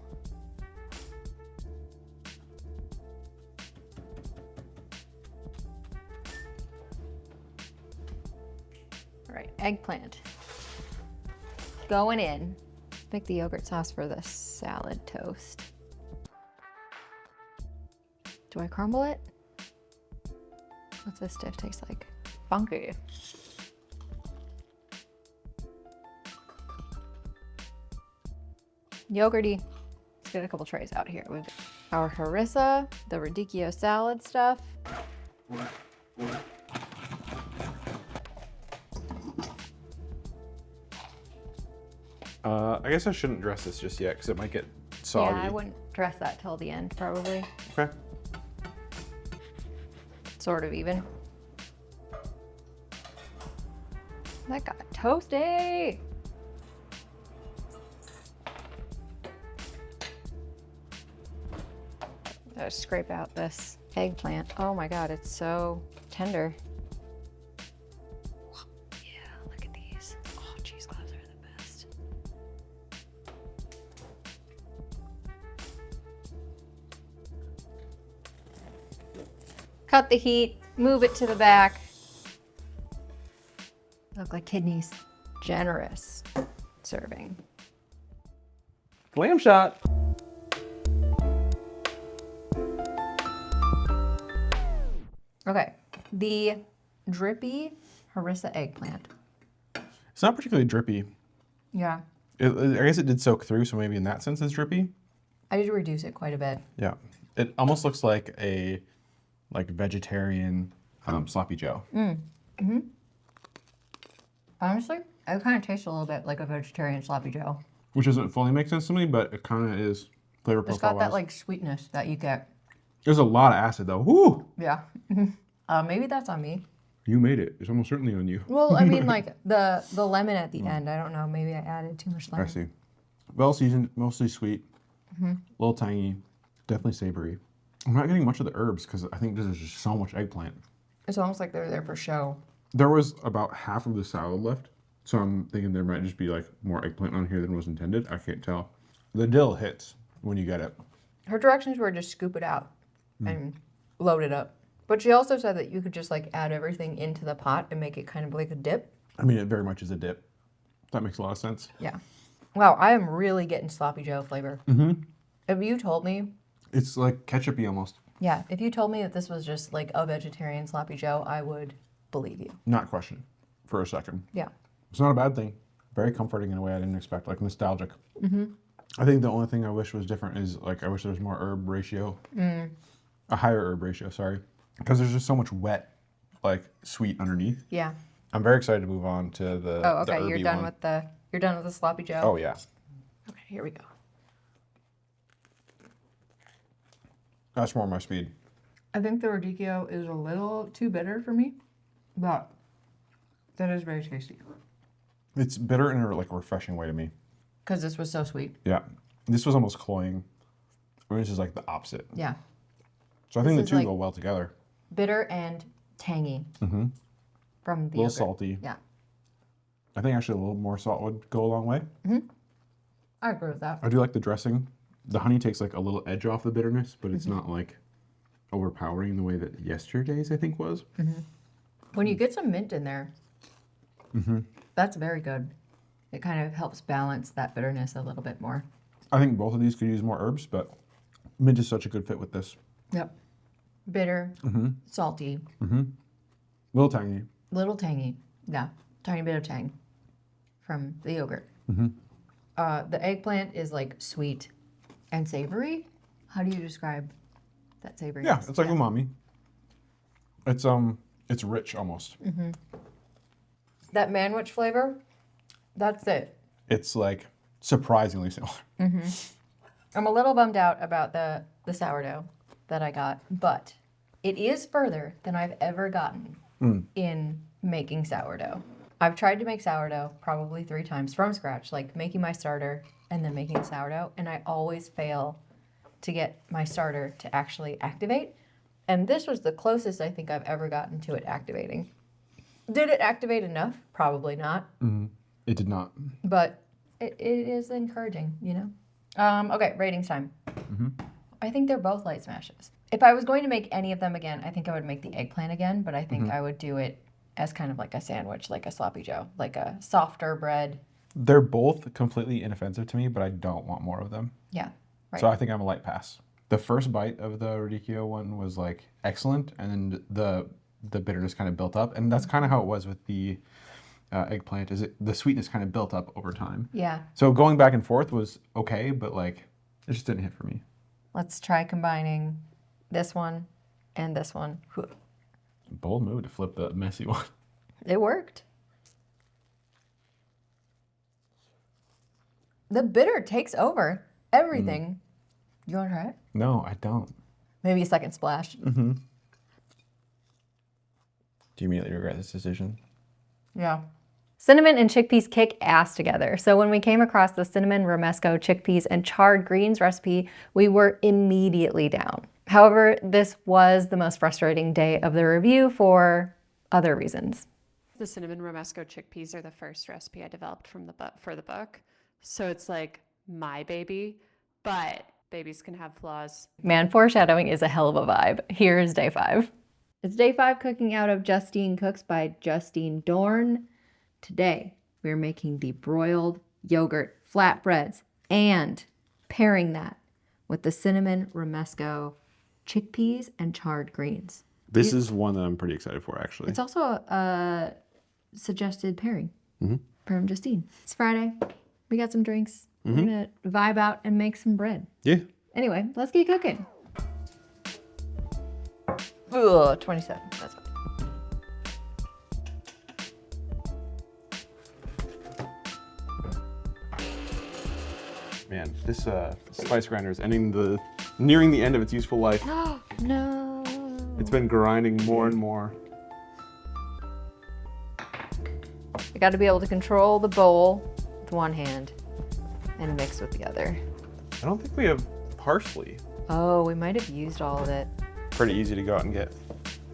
Speaker 1: All right, eggplant. going in. Make the yogurt sauce for the salad toast. Do I crumble it? What's this stiff taste like? Funky. Yogurty. Let's get a couple trays out here. We've got our harissa, the radicchio salad stuff.
Speaker 3: I guess I shouldn't dress this just yet because it might get soggy.
Speaker 1: Yeah, I wouldn't dress that till the end, probably.
Speaker 3: Okay.
Speaker 1: Sort of even. That got toasty. Gotta scrape out this eggplant. Oh my God, it's so tender. Yeah, look at these. Oh, cheesecloths are the best. Cut the heat, move it to the back. Look like kidneys. Generous serving.
Speaker 3: Lamb shot.
Speaker 1: Okay, the drippy harissa eggplant.
Speaker 3: It's not particularly drippy.
Speaker 1: Yeah,
Speaker 3: I guess it did soak through, so maybe in that sense it's drippy.
Speaker 1: I did reduce it quite a bit.
Speaker 3: Yeah. It almost looks like a vegetarian sloppy joe.
Speaker 1: Honestly, it kind of tastes a little bit like a vegetarian sloppy joe.
Speaker 3: Which doesn't fully make sense to me, but it kind of is flavor profile.
Speaker 1: It's got that
Speaker 3: wise.
Speaker 1: like sweetness that you get.
Speaker 3: There's a lot of acid though. Woo!
Speaker 1: Yeah. Maybe that's on me.
Speaker 3: You made it. It's almost certainly on you.
Speaker 1: Well, I mean, like the lemon at the end. I don't know. Maybe I added too much lemon.
Speaker 3: I see. Well seasoned, mostly sweet, a little tangy, definitely savory. I'm not getting much of the herbs because I think there's just so much eggplant.
Speaker 1: It's almost like they're there for show.
Speaker 3: There was about half of the salad left, so I'm thinking there might just be like more eggplant on here than was intended. I can't tell. The dill hits when you get it.
Speaker 1: Her directions were just scoop it out and load it up. But she also said that you could just like add everything into the pot and make it kind of like a dip.
Speaker 3: I mean, it very much is a dip. That makes a lot of sense.
Speaker 1: Yeah. Wow, I am really getting sloppy joe flavor. If you told me,
Speaker 3: It's like ketchup-y almost.
Speaker 1: yeah, if you told me that this was just like a vegetarian sloppy joe, I would believe you.
Speaker 3: Not question for a second.
Speaker 1: Yeah.
Speaker 3: It's not a bad thing. Very comforting in a way I didn't expect, like nostalgic. I think the only thing I wish was different is like I wish there was more herb ratio. A higher herb ratio, sorry. Because there's just so much wet, like sweet underneath.
Speaker 1: Yeah.
Speaker 3: I'm very excited to move on to the
Speaker 1: Oh, okay.
Speaker 3: the herby
Speaker 1: You're done
Speaker 3: one.
Speaker 1: with the sloppy joe.
Speaker 3: Oh yeah.
Speaker 1: Okay, here we go.
Speaker 3: That's more my speed.
Speaker 1: I think the radicchio is a little too bitter for me, but that is very tasty.
Speaker 3: It's bitter in a like refreshing way to me.
Speaker 1: Because this was so sweet.
Speaker 3: Yeah. This was almost cloying. I mean, this is like the opposite.
Speaker 1: Yeah.
Speaker 3: So I think
Speaker 1: This
Speaker 3: the two
Speaker 1: is like-
Speaker 3: go well together.
Speaker 1: Bitter and tangy from the
Speaker 3: A little
Speaker 1: yogurt.
Speaker 3: salty.
Speaker 1: Yeah.
Speaker 3: I think actually a little more salt would go a long way.
Speaker 1: I agree with that.
Speaker 3: I do like the dressing. The honey takes like a little edge off the bitterness, but it's not like overpowering the way that yesterday's I think was.
Speaker 1: When you get some mint in there, that's very good. It kind of helps balance that bitterness a little bit more.
Speaker 3: I think both of these could use more herbs, but mint is such a good fit with this.
Speaker 1: Yep. Bitter, salty,
Speaker 3: Little tangy.
Speaker 1: little tangy. Yeah, tiny bit of tang from the yogurt. The eggplant is like sweet and savory. How do you describe that savory?
Speaker 3: Yeah, it's like umami. It's rich almost.
Speaker 1: That manwich flavor, that's it.
Speaker 3: It's like surprisingly similar.
Speaker 1: I'm a little bummed out about the sourdough that I got, but it is further than I've ever gotten in making sourdough. I've tried to make sourdough probably 3 times from scratch, like making my starter and then making sourdough, and I always fail to get my starter to actually activate. And this was the closest I think I've ever gotten to it activating. Did it activate enough? Probably not.
Speaker 3: It did not.
Speaker 1: But it is encouraging, you know? Okay, ratings time. I think they're both light smashes. If I was going to make any of them again, I think I would make the eggplant again, but I think I would do it as kind of like a sandwich, like a sloppy joe, like a softer bread
Speaker 3: They're both completely inoffensive to me, but I don't want more of them.
Speaker 1: Yeah, right.
Speaker 3: So I think I'm a light pass. The first bite of the radicchio one was like excellent, and then the bitterness kind of built up, and that's kind of how it was with the eggplant. The sweetness kind of built up over time.
Speaker 1: Yeah.
Speaker 3: So going back and forth was okay, but like it just didn't hit for me.
Speaker 1: Let's try combining this one and this one.
Speaker 3: Bold move to flip the messy one.
Speaker 1: It worked. The bitter takes over everything. You want to try it?
Speaker 3: No, I don't.
Speaker 1: Maybe a second splash.
Speaker 3: Mm-hmm. Do you immediately regret this decision?
Speaker 1: Yeah. Cinnamon and chickpeas kick ass together. So when we came across the cinnamon, romesco, chickpeas, and charred greens recipe, we were immediately down. However, this was the most frustrating day of the review for other reasons.
Speaker 2: The cinnamon romesco chickpeas are the first recipe I developed for the book. So it's like my baby, but babies can have flaws.
Speaker 1: Man, foreshadowing is a hell of a vibe. Here is day 5. It's day 5 cooking out of Justine Cooks by Justine Doiron. Today, we're making the broiled yogurt flatbreads and pairing that with the cinnamon romesco chickpeas and charred greens.
Speaker 3: This is one that I'm pretty excited for, actually.
Speaker 1: It's also a suggested pairing from Justine. It's Friday. We got some drinks. We're going to vibe out and make some bread.
Speaker 3: Yeah.
Speaker 1: Anyway, let's get cooking. Ugh, 27. That's fine.
Speaker 3: Man, this spice grinder is nearing the end of its useful life.
Speaker 1: No.
Speaker 3: It's been grinding more and more.
Speaker 1: You got to be able to control the bowl with one hand and mix with the other.
Speaker 3: I don't think we have parsley.
Speaker 1: Oh, we might have used all of it.
Speaker 3: Pretty easy to go out and get.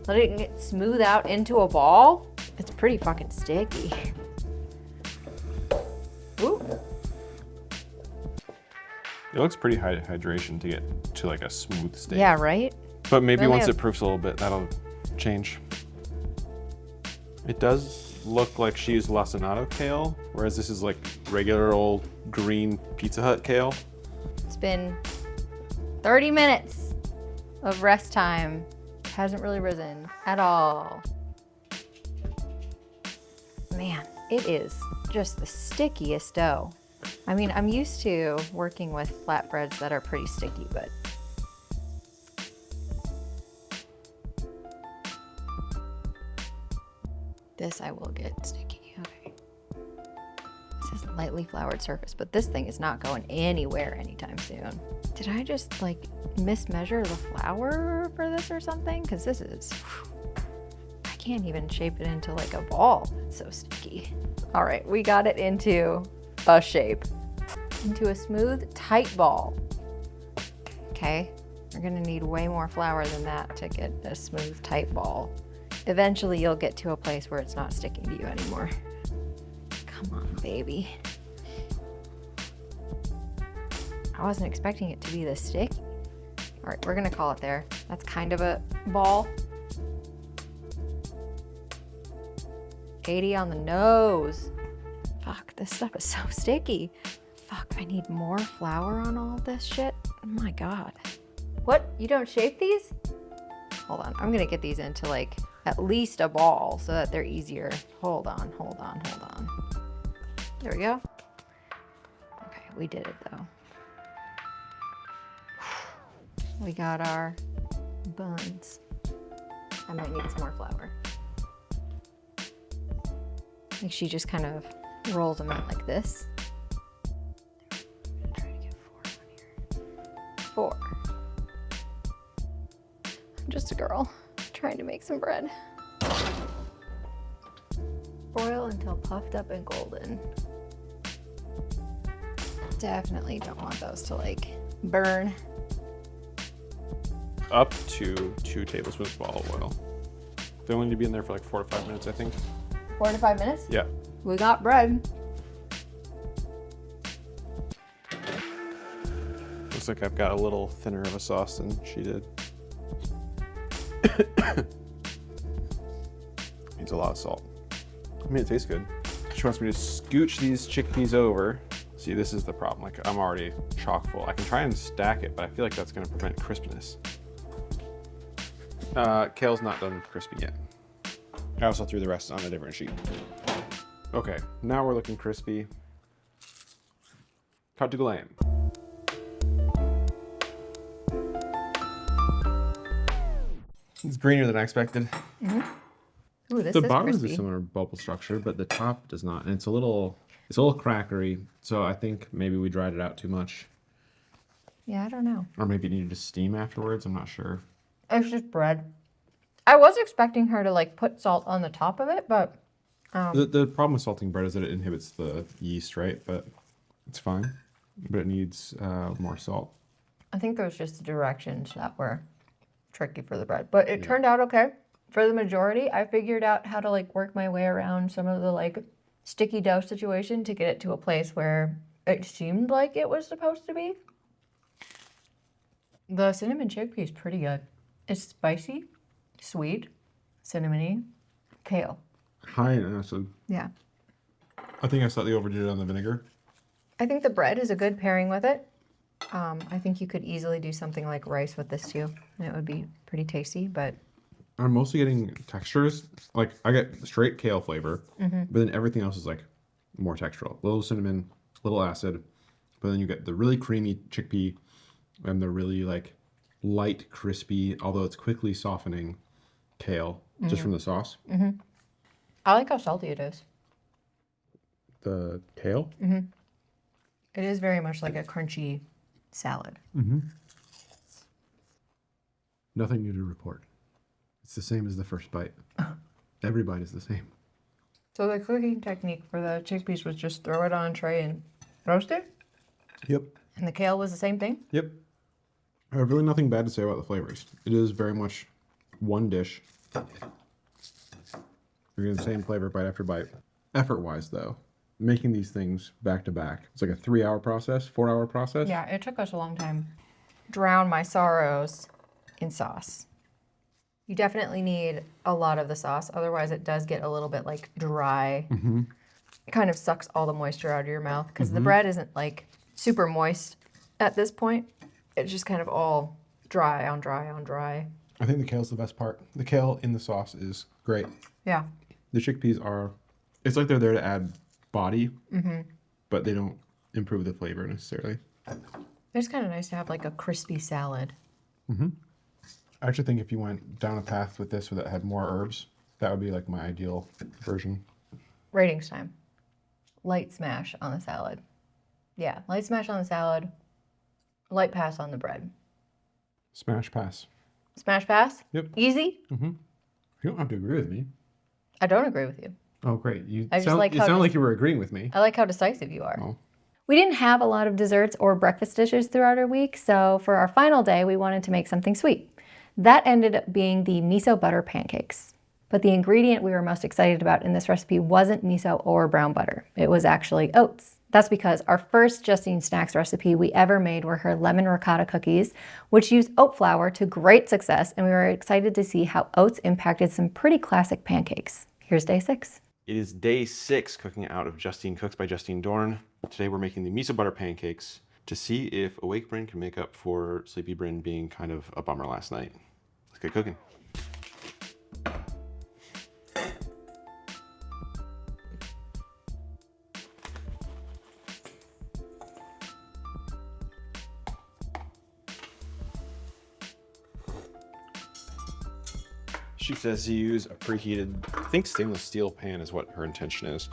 Speaker 1: Let it get smooth out into a ball. It's pretty fucking sticky. Ooh.
Speaker 3: It looks pretty high hydration to get to like a smooth state.
Speaker 1: Yeah, right?
Speaker 3: But maybe
Speaker 1: Really
Speaker 3: once it proofs a little bit, that'll change. It does look like she used lacinato kale, whereas this is like regular old green Pizza Hut kale.
Speaker 1: It's been 30 minutes of rest time. It hasn't really risen at all. Man, it is just the stickiest dough. I mean, I'm used to working with flatbreads that are pretty sticky, but this I will get sticky. Okay. This is lightly floured surface, but this thing is not going anywhere anytime soon. Did I just like mismeasure the flour for this or something? Because this is, I can't even shape it into like a ball. It's so sticky. All right, we got it into a shape, into a smooth, tight ball. Okay, we're gonna need way more flour than that to get a smooth, tight ball. Eventually you'll get to a place where it's not sticking to you anymore. Come on, baby. I wasn't expecting it to be this sticky. All right, we're gonna call it there. That's kind of a ball. 80 on the nose. Fuck, this stuff is so sticky. Fuck, I need more flour on all of this shit. Oh my God. What, you don't shape these? Hold on, I'm gonna get these into like at least a ball so that they're easier. Hold on. There we go. Okay, we did it though. We got our buns. I might need some more flour. Like she just kind of rolls them out like this. I'm trying to get 4 on here. 4. I'm just a girl trying to make some bread. Broil until puffed up and golden. Definitely don't want those to like burn.
Speaker 3: Up to 2 tablespoons of olive oil. They only need to be in there for like 4 to 5 minutes, I think.
Speaker 1: 4 to 5 minutes?
Speaker 3: Yeah.
Speaker 1: We got bread.
Speaker 3: Looks like I've got a little thinner of a sauce than she did. Needs a lot of salt. I mean, it tastes good. She wants me to scooch these chickpeas over. See, this is the problem. Like, I'm already chock full. I can try and stack it, but I feel like that's gonna prevent crispness. Kale's not done crispy yet. I also threw the rest on a different sheet. Okay, now we're looking crispy. Cut to glam. It's greener than I expected.
Speaker 1: Ooh, this
Speaker 3: The
Speaker 1: is
Speaker 3: bottom
Speaker 1: crispy.
Speaker 3: is a similar bubble structure, but the top does not, and it's a little crackery. So I think maybe we dried it out too much,
Speaker 1: Yeah, I don't know.
Speaker 3: or maybe it needed to steam afterwards. I'm not sure.
Speaker 1: It's just bread. I was expecting her to like put salt on the top of it, but
Speaker 3: The problem with salting bread is that it inhibits the yeast, right? But it's fine. But it needs more salt.
Speaker 1: I think those just the directions that were tricky for the bread. But it turned out okay. For the majority, I figured out how to like work my way around some of the like sticky dough situation to get it to a place where it seemed like it was supposed to be. The cinnamon chickpea is pretty good. It's spicy, sweet, cinnamony, kale.
Speaker 3: High in acid.
Speaker 1: Yeah.
Speaker 3: I think I slightly overdid it on the vinegar.
Speaker 1: I think the bread is a good pairing with it. I think you could easily do something like rice with this too, and it would be pretty tasty, but
Speaker 3: I'm mostly getting textures. Like, I get straight kale flavor, but then everything else is like more textural. Little cinnamon, little acid, but then you get the really creamy chickpea and the really like light, crispy, although it's quickly softening kale just from the sauce.
Speaker 1: I like how salty it is.
Speaker 3: The kale?
Speaker 1: It is very much like a crunchy salad.
Speaker 3: Nothing new to report. It's the same as the first bite. Every bite is the same.
Speaker 1: So the cooking technique for the chickpeas was just throw it on a tray and roast it?
Speaker 3: Yep.
Speaker 1: And the kale was the same thing?
Speaker 3: Yep. I have really nothing bad to say about the flavors. It is very much one dish. You're getting the same flavor bite after bite. Effort-wise, though, making these things back to back, it's like a 3-hour process, 4-hour process.
Speaker 1: Yeah, it took us a long time. Drown my sorrows in sauce. You definitely need a lot of the sauce, otherwise it does get a little bit like dry. It kind of sucks all the moisture out of your mouth because the bread isn't like super moist at this point. It's just kind of all dry on dry on dry.
Speaker 3: I think the kale's the best part. The kale in the sauce is great.
Speaker 1: Yeah.
Speaker 3: The chickpeas are, it's like they're there to add body, but they don't improve the flavor necessarily.
Speaker 1: It's kind of nice to have like a crispy salad.
Speaker 3: I actually think if you went down a path with this that had more herbs, that would be like my ideal version.
Speaker 1: Ratings time. Light smash on the salad. Yeah, light smash on the salad. Light pass on the bread.
Speaker 3: Smash pass.
Speaker 1: Smash pass?
Speaker 3: Yep.
Speaker 1: Easy?
Speaker 3: You don't have to agree with me.
Speaker 1: I don't agree with you.
Speaker 3: Oh, great.
Speaker 1: I just like
Speaker 3: You
Speaker 1: how
Speaker 3: sound
Speaker 1: dis-
Speaker 3: like you were agreeing with me.
Speaker 1: I like how decisive you are.
Speaker 3: Oh.
Speaker 1: We didn't have a lot of desserts or breakfast dishes throughout our week, so for our final day, we wanted to make something sweet. That ended up being the Miso-Butter Pancakes. But the ingredient we were most excited about in this recipe wasn't miso or brown butter. It was actually oats. That's because our first Justine Snacks recipe we ever made were her lemon ricotta cookies, which used oat flour to great success, and we were excited to see how oats impacted some pretty classic pancakes. Here's day 6.
Speaker 3: It is day 6 cooking out of Justine Cooks by Justine Doiron. Today we're making the Miso-Butter Pancakes to see if awake brain can make up for sleepy brain being kind of a bummer last night. Let's get cooking. She says to use a preheated, I think stainless steel pan is what her intention is.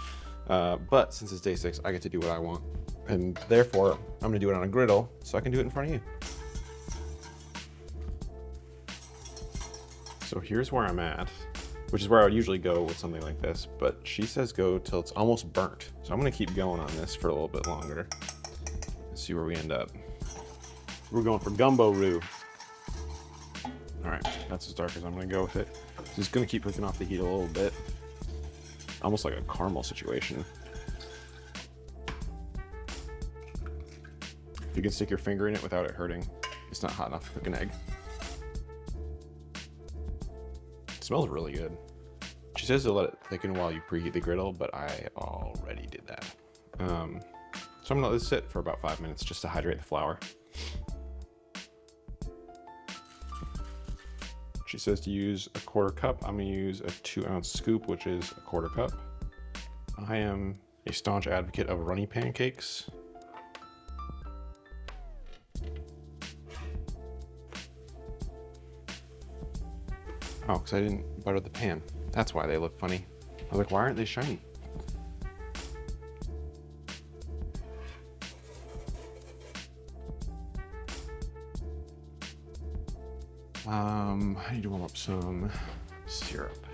Speaker 3: But since it's day 6, I get to do what I want. And therefore, I'm gonna do it on a griddle so I can do it in front of you. So here's where I'm at, which is where I would usually go with something like this, but she says go till it's almost burnt. So I'm gonna keep going on this for a little bit longer and see where we end up. We're going for gumbo roux. All right, that's as dark as I'm gonna go with it. Just gonna keep cooking off the heat a little bit. Almost like a caramel situation. If you can stick your finger in it without it hurting, it's not hot enough to cook an egg. It smells really good. She She says to let it thicken while you preheat the griddle, but I already did that. So I'm gonna let this sit for about 5 minutes just to hydrate the flour. She says to use a 1/4 cup. I'm gonna use a 2-ounce scoop, which is a 1/4 cup. I am a staunch advocate of runny pancakes. Oh, because I didn't butter the pan. That's why they look funny. I was like, why aren't they shiny? I need to warm up some syrup.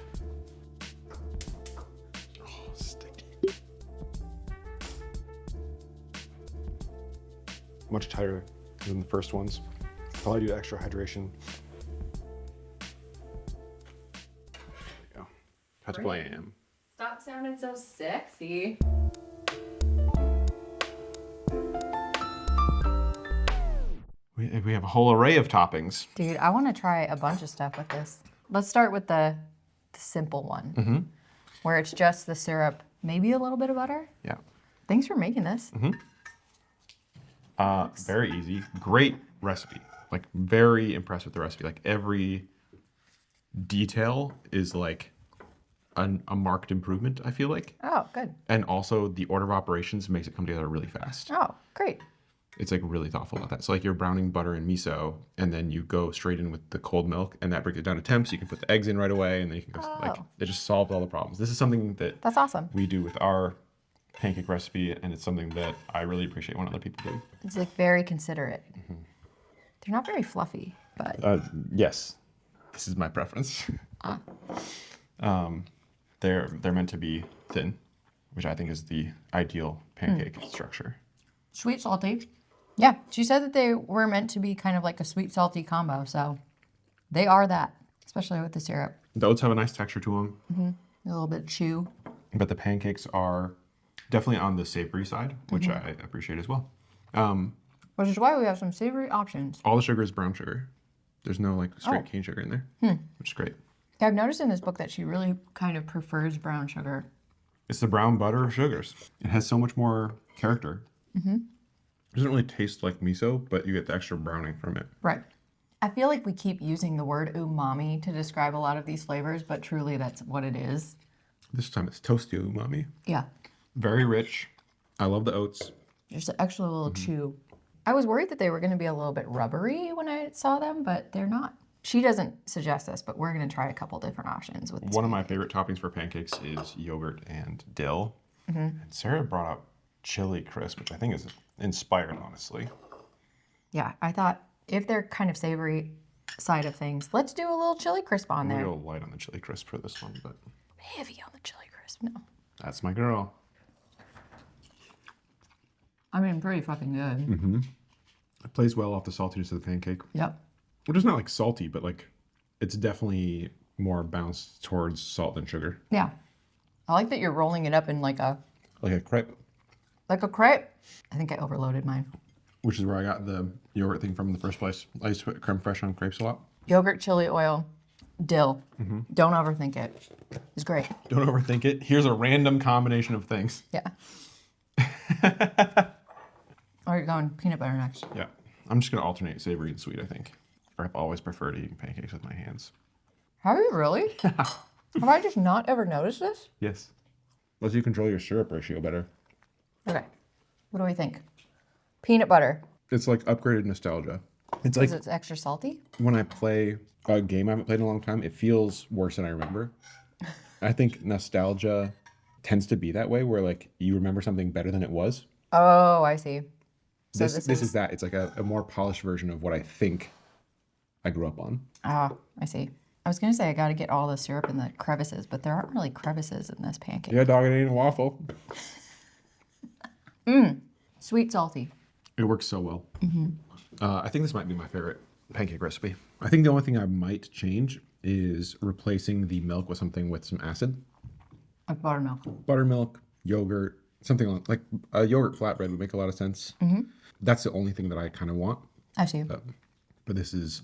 Speaker 3: Oh, sticky. Much tighter than the first ones. Probably do extra hydration. Touch blam.
Speaker 1: Stop sounding so sexy.
Speaker 3: We have a whole array of toppings.
Speaker 1: Dude, I want to try a bunch of stuff with this. Let's start with the simple one, where it's just the syrup, maybe a little bit of butter.
Speaker 3: Yeah.
Speaker 1: Thanks for making this.
Speaker 3: Very easy. Great recipe. Like, very impressed with the recipe. Like, every detail is like a marked improvement, I feel like.
Speaker 1: Oh, good.
Speaker 3: And also the order of operations makes it come together really fast.
Speaker 1: Oh, great.
Speaker 3: It's like really thoughtful about that. So like you're browning butter and miso, and then you go straight in with the cold milk, and that brings it down to temp, so you can put the eggs in right away, and then you can go like, it just solved all the problems. This is something that
Speaker 1: That's awesome.
Speaker 3: we do with our pancake recipe, and it's something that I really appreciate when other people do.
Speaker 1: It's like very considerate. They're not very fluffy, but
Speaker 3: Yes, this is my preference. They're meant to be thin, which I think is the ideal pancake structure.
Speaker 1: sweet, salty. Yeah, she said that they were meant to be kind of like a sweet, salty combo, so they are that, especially with the syrup.
Speaker 3: The oats have a nice texture to them.
Speaker 1: A little bit chew.
Speaker 3: But the pancakes are definitely on the savory side, which I appreciate as well.
Speaker 1: Which is why we have some savory options.
Speaker 3: All the sugar is brown sugar. There's no like straight cane sugar in there, which is great.
Speaker 1: I've noticed in this book that she really kind of prefers brown sugar.
Speaker 3: It's the brown butter of sugars. It has so much more character. It doesn't really taste like miso, but you get the extra browning from it.
Speaker 1: Right. I feel like we keep using the word umami to describe a lot of these flavors, but truly that's what it is.
Speaker 3: This time it's toasty umami.
Speaker 1: Yeah.
Speaker 3: Very rich. I love the oats.
Speaker 1: Just an extra little chew. I was worried that they were going to be a little bit rubbery when I saw them, but they're not. She doesn't suggest this, but we're going to try a couple different options with this.
Speaker 3: One of my favorite toppings for pancakes is yogurt and dill. And Sarah brought up chili crisp, which I think is inspired, honestly.
Speaker 1: Yeah, I thought if they're kind of savory side of things, let's do a little chili crisp on
Speaker 3: I'm
Speaker 1: there.
Speaker 3: a little light on the chili crisp for this one, but
Speaker 1: Heavy on the chili crisp, no.
Speaker 3: that's my girl.
Speaker 1: I mean, pretty fucking good.
Speaker 3: It plays well off the saltiness of the pancake.
Speaker 1: Yep.
Speaker 3: Which is not like salty, but like it's definitely more balanced towards salt than sugar.
Speaker 1: Yeah. I like that you're rolling it up in like a
Speaker 3: Crepe.
Speaker 1: Like a crepe? I think I overloaded mine.
Speaker 3: Which is where I got the yogurt thing from in the first place. I used to put creme fraiche on crepes a lot.
Speaker 1: Yogurt, chili oil, dill. Don't overthink it. It's great.
Speaker 3: Don't overthink it. Here's a random combination of things.
Speaker 1: Yeah. Or you're going peanut butter next.
Speaker 3: Yeah. I'm just going to alternate savory and sweet, I think. Or I've always preferred eating pancakes with my hands.
Speaker 1: Have you really? Have I just not ever noticed this?
Speaker 3: Yes. Lets you control your syrup ratio better.
Speaker 1: Okay. What do we think? Peanut butter.
Speaker 3: It's like upgraded nostalgia. It's like
Speaker 1: Because it's extra salty?
Speaker 3: when I play a game I haven't played in a long time, it feels worse than I remember. I think nostalgia tends to be that way, where like you remember something better than it was.
Speaker 1: Oh, I see. So
Speaker 3: This is that. It's like a more polished version of what I think I grew up on.
Speaker 1: Ah, I see. I was going to say I got to get all the syrup in the crevices, but there aren't really crevices in this pancake.
Speaker 3: Yeah, dog, it ain't a waffle.
Speaker 1: Sweet, salty.
Speaker 3: It works so well. I think this might be my favorite pancake recipe. I think the only thing I might change is replacing the milk with something with some acid.
Speaker 1: Like buttermilk.
Speaker 3: Buttermilk, yogurt, something like a yogurt flatbread would make a lot of sense. That's the only thing that I kind of want.
Speaker 1: I see.
Speaker 3: But this is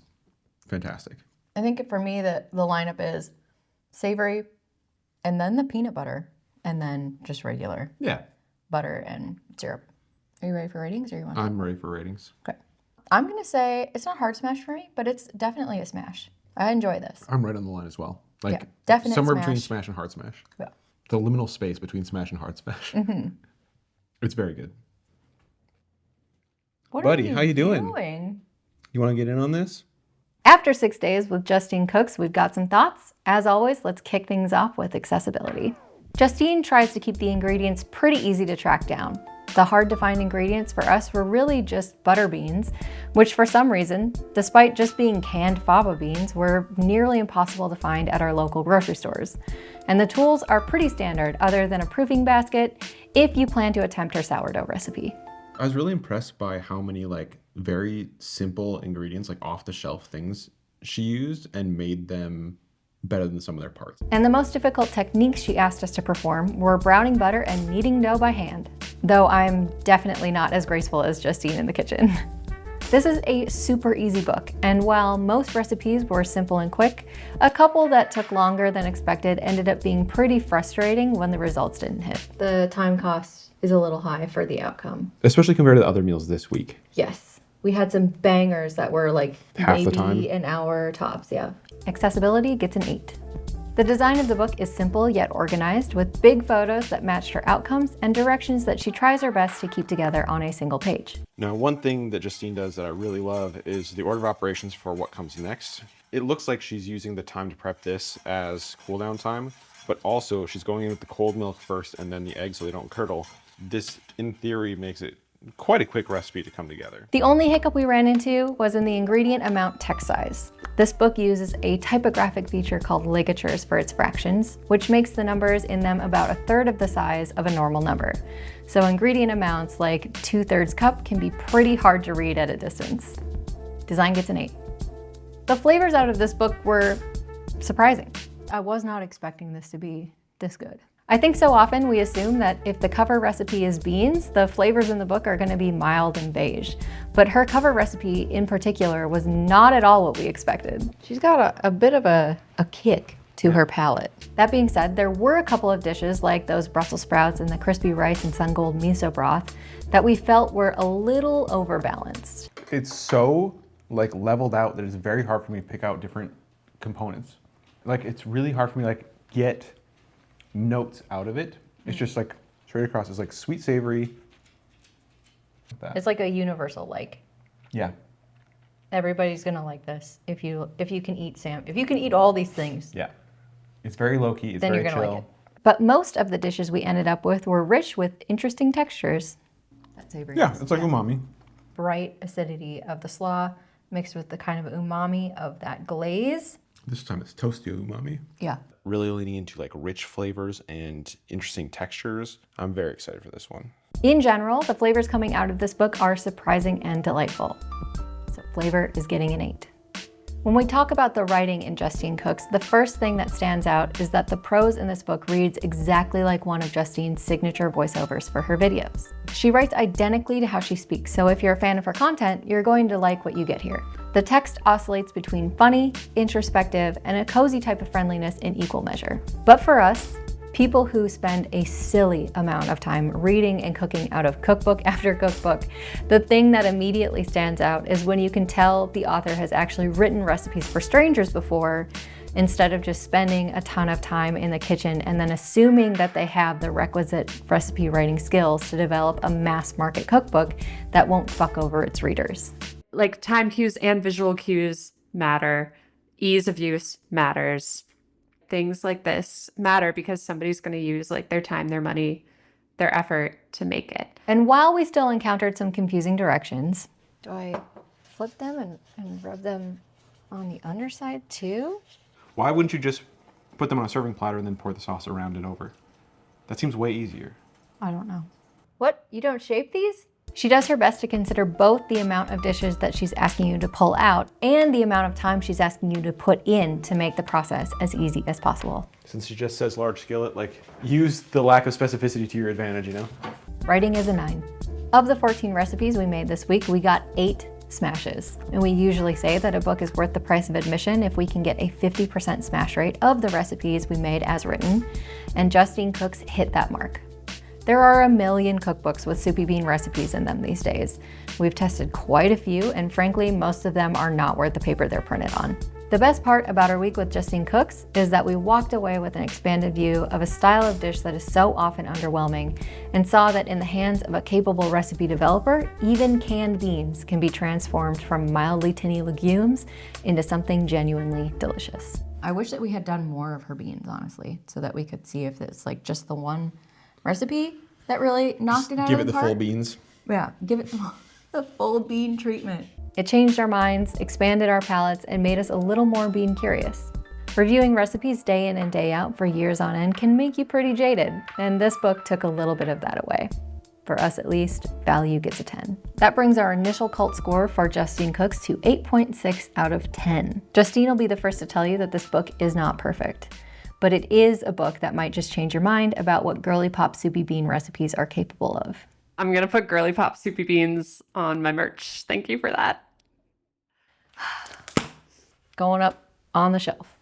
Speaker 3: fantastic.
Speaker 1: I think for me, the lineup is savory, And then the peanut butter, and then just regular
Speaker 3: Yeah.
Speaker 1: butter and syrup. Are you ready for ratings, or you want?
Speaker 3: I'm ready for ratings.
Speaker 1: Okay. I'm gonna say it's not hard smash for me, but it's definitely a smash. I enjoy this.
Speaker 3: I'm right on the line as well. Like,
Speaker 1: Yeah, definite
Speaker 3: somewhere
Speaker 1: smash.
Speaker 3: between smash and hard smash.
Speaker 1: Yeah.
Speaker 3: The liminal space between smash and hard smash.
Speaker 1: Mm-hmm.
Speaker 3: It's very good.
Speaker 1: What
Speaker 3: Buddy,
Speaker 1: are
Speaker 3: how you doing? You want to get in on this?
Speaker 1: After 6 days with Justine Cooks, we've got some thoughts. As always, let's kick things off with accessibility. Justine tries to keep the ingredients pretty easy to track down. The hard-to-find ingredients for us were really just butter beans, which for some reason, despite just being canned fava beans, were nearly impossible to find at our local grocery stores. And the tools are pretty standard, other than a proofing basket, if you plan to attempt her sourdough recipe.
Speaker 3: I was really impressed by how many like very simple ingredients, like off-the-shelf things she used and made them better than some of their parts.
Speaker 1: And the most difficult techniques she asked us to perform were browning butter and kneading dough by hand, though I'm definitely not as graceful as Justine in the kitchen. This is a super easy book, and while most recipes were simple and quick, a couple that took longer than expected ended up being pretty frustrating when the results didn't hit. The time cost is a little high for the outcome.
Speaker 3: Especially compared to the other meals this week.
Speaker 1: Yes. We had some bangers that were like
Speaker 3: Half the
Speaker 1: maybe
Speaker 3: time.
Speaker 1: an hour tops, yeah. Accessibility gets an 8. The design of the book is simple yet organized, with big photos that matched her outcomes and directions that she tries her best to keep together on a single page.
Speaker 3: Now, one thing that Justine does that I really love is the order of operations for what comes next. It looks like she's using the time to prep this as cool down time, but also she's going in with the cold milk first and then the eggs so they don't curdle. This, in theory, makes it quite a quick recipe to come together.
Speaker 1: The only hiccup we ran into was in the ingredient amount text size. This book uses a typographic feature called ligatures for its fractions, which makes the numbers in them about 1/3 of the size of a normal number. So ingredient amounts like 2/3 cup can be pretty hard to read at a distance. Design gets an 8. The flavors out of this book were surprising. I was not expecting this to be this good. I think so often we assume that if the cover recipe is beans, the flavors in the book are going to be mild and beige. But her cover recipe in particular was not at all what we expected. She's got a bit of a kick to her palate. That being said, there were a couple of dishes like those Brussels sprouts and the crispy rice and sun gold miso broth that we felt were a little overbalanced.
Speaker 3: It's so like leveled out that it's very hard for me to pick out different components. Like it's really hard for me to like get notes out of it. It's just like straight across. It's like sweet, savory. Like that.
Speaker 1: It's like a universal like.
Speaker 3: Yeah.
Speaker 1: Everybody's gonna like this if you can eat if you can eat all these things.
Speaker 3: Yeah. It's very low key. It's
Speaker 1: Then
Speaker 3: very
Speaker 1: you're gonna
Speaker 3: chill.
Speaker 1: like it. But most of the dishes we ended up with were rich with interesting textures. That savory.
Speaker 3: Yeah, it's like umami.
Speaker 1: Bright acidity of the slaw mixed with the kind of umami of that glaze.
Speaker 3: This time it's toasty umami.
Speaker 1: Yeah.
Speaker 3: Really leaning into like rich flavors and interesting textures. I'm very excited for this one.
Speaker 1: In general, the flavors coming out of this book are surprising and delightful. So flavor is getting an 8. When we talk about the writing in Justine Cooks, the first thing that stands out is that the prose in this book reads exactly like one of Justine's signature voiceovers for her videos. She writes identically to how she speaks, so if you're a fan of her content, you're going to like what you get here. The text oscillates between funny, introspective, and a cozy type of friendliness in equal measure. But for us, people who spend a silly amount of time reading and cooking out of cookbook after cookbook, the thing that immediately stands out is when you can tell the author has actually written recipes for strangers before, instead of just spending a ton of time in the kitchen and then assuming that they have the requisite recipe writing skills to develop a mass market cookbook that won't fuck over its readers.
Speaker 2: Like time cues and visual cues matter. Ease of use matters. Things like this matter because somebody's going to use like their time, their money, their effort to make it.
Speaker 1: And while we still encountered some confusing directions, do I flip them and rub them on the underside too?
Speaker 3: Why wouldn't you just put them on a serving platter and then pour the sauce around and over? That seems way easier.
Speaker 1: I don't know. What? You don't shape these? She does her best to consider both the amount of dishes that she's asking you to pull out and the amount of time she's asking you to put in to make the process as easy as possible.
Speaker 3: Since she just says large skillet, like use the lack of specificity to your advantage, you know?
Speaker 1: Writing is a 9. Of the 14 recipes we made this week, we got 8 smashes. And we usually say that a book is worth the price of admission if we can get a 50% smash rate of the recipes we made as written, and Justine Cooks hit that mark. There are a million cookbooks with soupy bean recipes in them these days. We've tested quite a few, and frankly, most of them are not worth the paper they're printed on. The best part about our week with Justine Cooks is that we walked away with an expanded view of a style of dish that is so often underwhelming, and saw that in the hands of a capable recipe developer, even canned beans can be transformed from mildly tinny legumes into something genuinely delicious. I wish that we had done more of her beans, honestly, so that we could see if it's like just the one recipe that really knocked it out
Speaker 3: Give
Speaker 1: of
Speaker 3: it
Speaker 1: the
Speaker 3: the
Speaker 1: park.
Speaker 3: full beans.
Speaker 1: Yeah, give it the full bean treatment. It changed our minds, expanded our palates, and made us a little more bean curious. Reviewing recipes day in and day out for years on end can make you pretty jaded, and this book took a little bit of that away. For us at least, value gets a 10. That brings our initial cult score for Justine Cooks to 8.6 out of 10. Justine will be the first to tell you that this book is not perfect, but it is a book that might just change your mind about what girly pop soupy bean recipes are capable of.
Speaker 2: I'm going to put girly pop soupy beans on my merch. Thank you for that.
Speaker 1: Going up on the shelf.